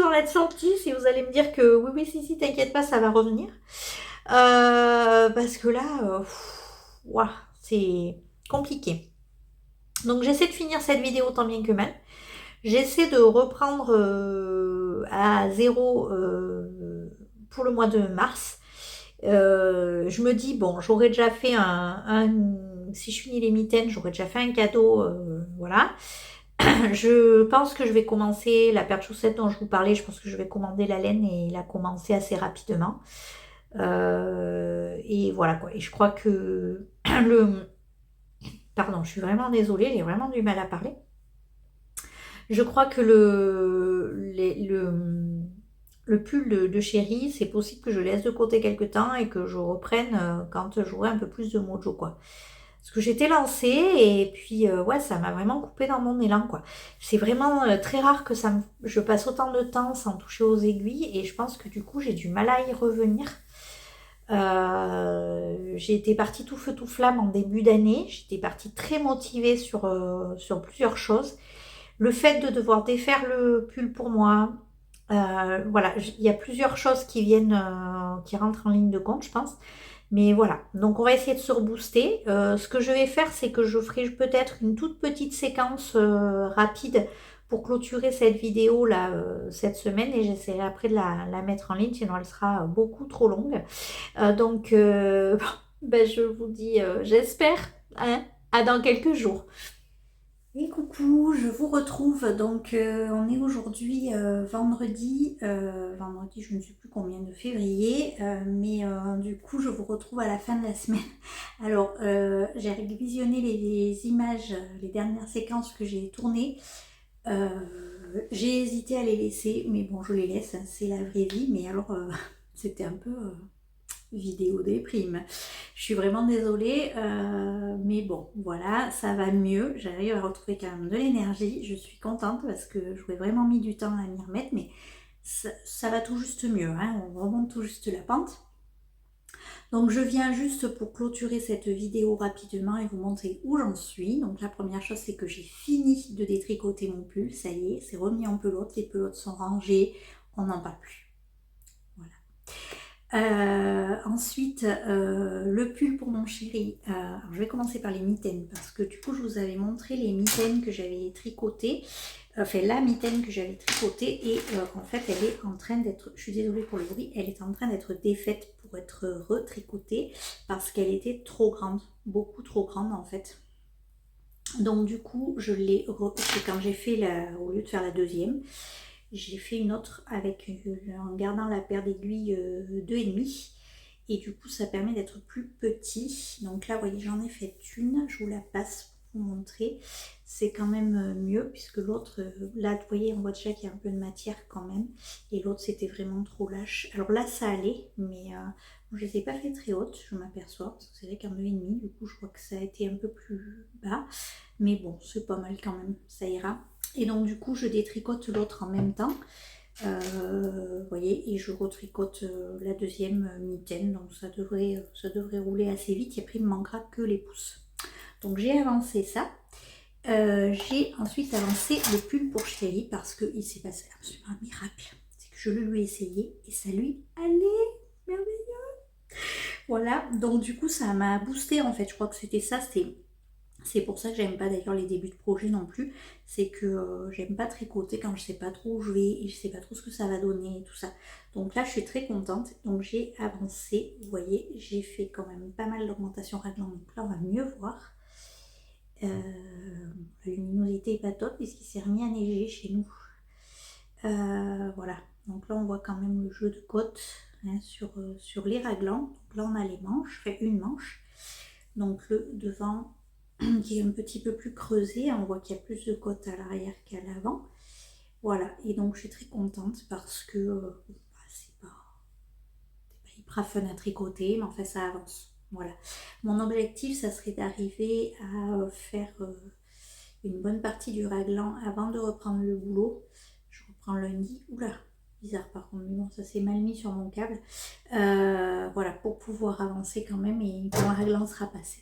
en êtes senti, si vous allez me dire que oui, oui, si, t'inquiète pas, ça va revenir. Parce que là, ouah, c'est compliqué. Donc j'essaie de finir cette vidéo tant bien que mal. J'essaie de reprendre à zéro pour le mois de mars. Je me dis, bon, j'aurais déjà fait si je finis les mitaines, j'aurais déjà fait un cadeau, voilà. Je pense que je vais commencer la paire de chaussettes dont je vous parlais, je pense que je vais commander la laine et la commencer assez rapidement. Et voilà quoi. Et je crois que Pardon, je suis vraiment désolée, j'ai vraiment du mal à parler. Je crois que le pull de chéri, c'est possible que je laisse de côté quelques temps et que je reprenne quand j'aurai un peu plus de mojo quoi. Parce que j'étais lancée et puis ouais, ça m'a vraiment coupé dans mon élan quoi. C'est vraiment très rare que je passe autant de temps sans toucher aux aiguilles et je pense que du coup j'ai du mal à y revenir. J'ai été partie tout feu tout flamme en début d'année. J'étais partie très motivée sur plusieurs choses. Le fait de devoir défaire le pull pour moi, voilà, il y a plusieurs choses qui rentrent en ligne de compte, je pense. Mais voilà, donc on va essayer de se rebooster. Ce que je vais faire, c'est que je ferai peut-être une toute petite séquence rapide pour clôturer cette vidéo là cette semaine et j'essaierai après de la mettre en ligne, sinon elle sera beaucoup trop longue. Donc ben, je vous dis, j'espère, hein, à dans quelques jours. Et coucou, je vous retrouve. Donc, on est aujourd'hui vendredi, je ne sais plus combien de février, mais du coup, je vous retrouve à la fin de la semaine. Alors, j'ai visionné les images, les dernières séquences que j'ai tournées. J'ai hésité à les laisser, mais bon, je les laisse, hein, c'est la vraie vie. Mais alors, c'était un peu vidéo déprime. Je suis vraiment désolée, mais bon, voilà, ça va mieux. J'arrive à retrouver quand même de l'énergie. Je suis contente parce que j'aurais vraiment mis du temps à m'y remettre, mais ça va tout juste mieux. Hein, on remonte tout juste la pente. Donc je viens juste pour clôturer cette vidéo rapidement et vous montrer où j'en suis. Donc la première chose, c'est que j'ai fini de détricoter mon pull. Ça y est, c'est remis en pelote. Les pelotes sont rangées. On n'en parle plus. Ensuite, le pull pour mon chéri. Alors, je vais commencer par les mitaines parce que du coup, je vous avais montré les mitaines que j'avais tricotées. enfin la mitaine que j'avais tricotée et en fait elle est en train d'être, je suis désolée pour le bruit, elle est en train d'être défaite pour être retricotée parce qu'elle était trop grande, beaucoup trop grande en fait. Donc du coup je l'ai, quand j'ai fait au lieu de faire la deuxième, j'ai fait une autre avec en gardant la paire d'aiguilles 2,5 et du coup ça permet d'être plus petit. Donc là vous voyez j'en ai fait une, je vous la passe pour vous montrer. C'est quand même mieux puisque l'autre, là vous voyez on voit déjà qu'il y a un peu de matière quand même et l'autre c'était vraiment trop lâche. Alors là ça allait mais je ne les ai pas fait très hautes, je m'aperçois, parce que c'est vrai qu'en 2,5 du coup je crois que ça a été un peu plus bas. Mais bon, c'est pas mal quand même, ça ira. Et donc du coup, je détricote l'autre en même temps. Vous voyez, et je retricote la deuxième mitaine. Donc ça devrait rouler assez vite. Et après, il me manquera que les pouces. Donc j'ai avancé ça. J'ai ensuite avancé le pull pour Chéri parce qu'il s'est passé absolument un miracle. C'est que je le lui ai essayé et ça lui allait merveilleux. Voilà, donc du coup ça m'a boosté en fait. Je crois que c'était ça, c'est pour ça que j'aime pas d'ailleurs les débuts de projet non plus. C'est que j'aime pas tricoter quand je sais pas trop où je vais et je sais pas trop ce que ça va donner et tout ça. Donc là je suis très contente. Donc j'ai avancé. Vous voyez, j'ai fait quand même pas mal d'augmentation raglan. Donc là on va mieux voir. La luminosité est pas top puisqu'il s'est remis à neiger chez nous. Voilà. Donc là on voit quand même le jeu de côte hein, sur les raglans. Donc là on a les manches, fait une manche. Donc le devant qui est un petit peu plus creusé. On voit qu'il y a plus de côtes à l'arrière qu'à l'avant. Voilà, et donc je suis très contente parce que c'est pas hyper fun à tricoter, mais enfin ça avance. Voilà. Mon objectif, ça serait d'arriver à faire une bonne partie du raglan avant de reprendre le boulot. Je reprends lundi. Oula, bizarre par contre, mais bon, ça s'est mal mis sur mon câble. Voilà, pour pouvoir avancer quand même et quand le raglan sera passé,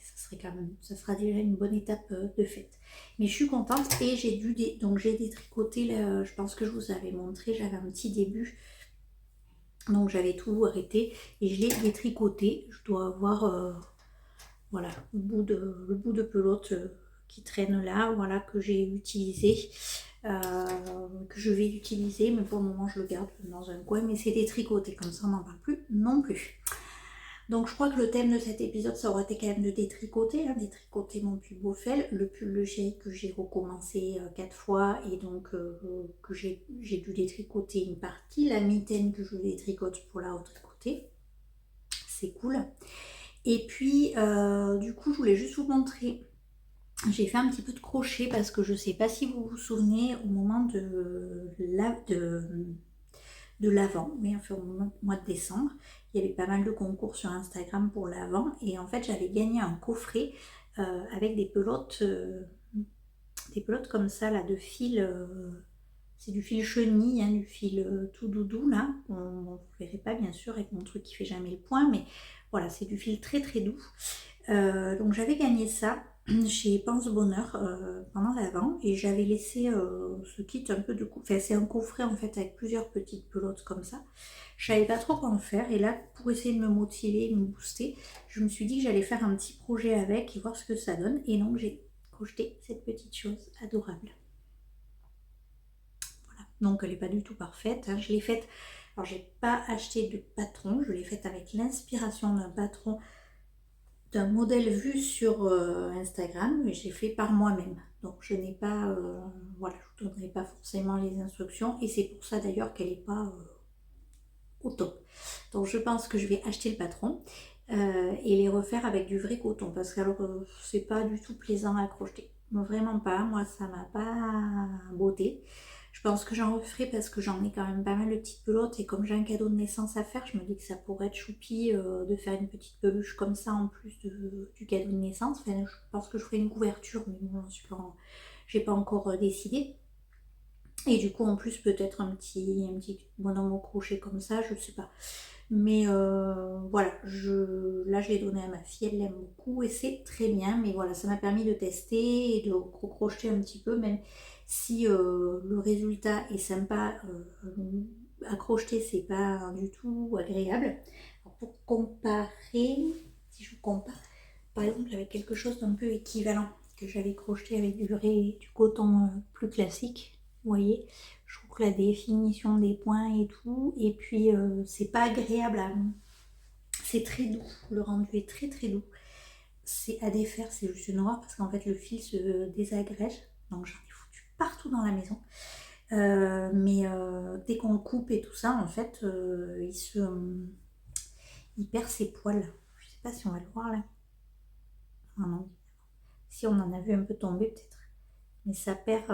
ça sera déjà une bonne étape de fête. Mais je suis contente et donc j'ai détricoté, je pense que je vous avais montré, j'avais un petit début. Donc j'avais tout arrêté et je l'ai détricoté. Je dois avoir voilà, le bout de pelote qui traîne là, voilà, que j'ai utilisé, que je vais utiliser, mais pour le moment je le garde dans un coin, mais c'est détricoté, comme ça on n'en parle plus non plus. Donc je crois que le thème de cet épisode, ça aurait été quand même de détricoter, hein, détricoter mon pull Beaufel, le pull de Chéri que j'ai recommencé 4 fois et donc que j'ai dû détricoter une partie, la mitaine que je détricote pour la retricoter, c'est cool. Et puis du coup je voulais juste vous montrer, j'ai fait un petit peu de crochet parce que je ne sais pas si vous vous souvenez au moment de l'Avent, mais enfin au mois de décembre, il y avait pas mal de concours sur Instagram pour l'Avent et en fait j'avais gagné un coffret avec des pelotes comme ça là de fil, c'est du fil chenille, hein, du fil tout doudou là, on ne verrait pas bien sûr avec mon truc qui fait jamais le point, mais voilà c'est du fil très très doux. Donc j'avais gagné ça chez Pense Bonheur pendant l'Avent et j'avais laissé ce kit un peu de enfin c'est un coffret en fait avec plusieurs petites pelotes comme ça. Je savais pas trop quoi en faire et là pour essayer de me motiver, de me booster, je me suis dit que j'allais faire un petit projet avec et voir ce que ça donne et donc j'ai crocheté cette petite chose adorable. Voilà, donc elle n'est pas du tout parfaite, hein. Je l'ai faite, alors j'ai pas acheté de patron, je l'ai faite avec l'inspiration d'un patron, d'un modèle vu sur Instagram, mais j'ai fait par moi-même. Donc je n'ai pas, voilà, je ne vous donnerai pas forcément les instructions et c'est pour ça d'ailleurs qu'elle n'est pas au top. Donc je pense que je vais acheter le patron et les refaire avec du vrai coton parce que alors c'est pas du tout plaisant à crocheter. Vraiment pas, moi ça m'a pas beauté. Je pense que j'en referai parce que j'en ai quand même pas mal de petites pelotes et comme j'ai un cadeau de naissance à faire, je me dis que ça pourrait être choupi de faire une petite peluche comme ça en plus du cadeau de naissance. Enfin, je pense que je ferai une couverture, mais bon, j'ai pas encore décidé. Et du coup en plus peut-être un petit bonhomme au crochet comme ça, je sais pas. Mais voilà, là je l'ai donné à ma fille, elle l'aime beaucoup et c'est très bien. Mais voilà, ça m'a permis de tester et de crocheter un petit peu, même si le résultat est sympa, à crocheter c'est pas du tout agréable. Alors, pour comparer, si je compare par exemple avec quelque chose d'un peu équivalent que j'avais crocheté avec du coton plus classique. Vous voyez, je trouve que la définition des points et tout, et puis c'est pas agréable à... C'est très doux, le rendu est très très doux. C'est à défaire, c'est juste une horreur parce qu'en fait le fil se désagrège, donc j'en ai foutu partout dans la maison. Mais dès qu'on le coupe et tout ça, en fait, il perd ses poils. Je sais pas si on va le voir là. Ah non. Si on en a vu un peu tomber peut-être. Mais ça perd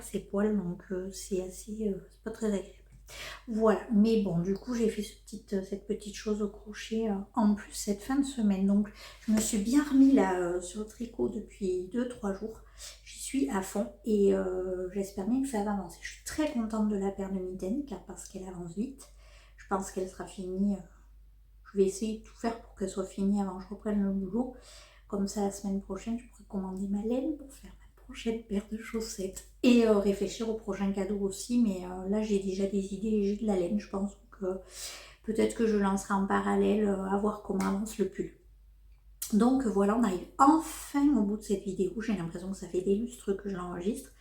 ses poils, donc c'est assez, c'est pas très agréable. Voilà, mais bon, du coup, j'ai fait cette petite chose au crochet en plus cette fin de semaine. Donc, je me suis bien remis là sur le tricot depuis 2-3 jours. J'y suis à fond et j'espère bien que ça va avancer. Je suis très contente de la paire de mitaines car parce qu'elle avance vite. Je pense qu'elle sera finie. Je vais essayer de tout faire pour qu'elle soit finie avant que je reprenne le boulot. Comme ça, la semaine prochaine, je pourrai commander ma laine pour faire ma prochaine paire de chaussettes. Et réfléchir au prochain cadeau aussi. Mais là, j'ai déjà des idées et j'ai de la laine, je pense. Que peut-être que je lancerai en parallèle à voir comment avance le pull. Donc voilà, on arrive enfin au bout de cette vidéo. J'ai l'impression que ça fait des lustres que je l'enregistre.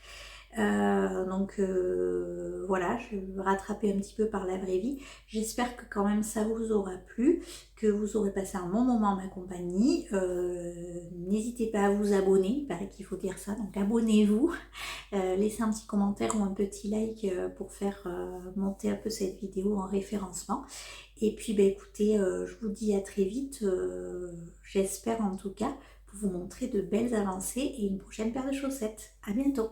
Voilà, je vais me rattraper un petit peu par la vraie vie. J'espère que quand même ça vous aura plu, que vous aurez passé un bon moment en ma compagnie. N'hésitez pas à vous abonner, il paraît qu'il faut dire ça, donc abonnez-vous. Laissez un petit commentaire ou un petit like pour faire monter un peu cette vidéo en référencement. Et puis écoutez, je vous dis à très vite, j'espère en tout cas, pour vous montrer de belles avancées et une prochaine paire de chaussettes. À bientôt!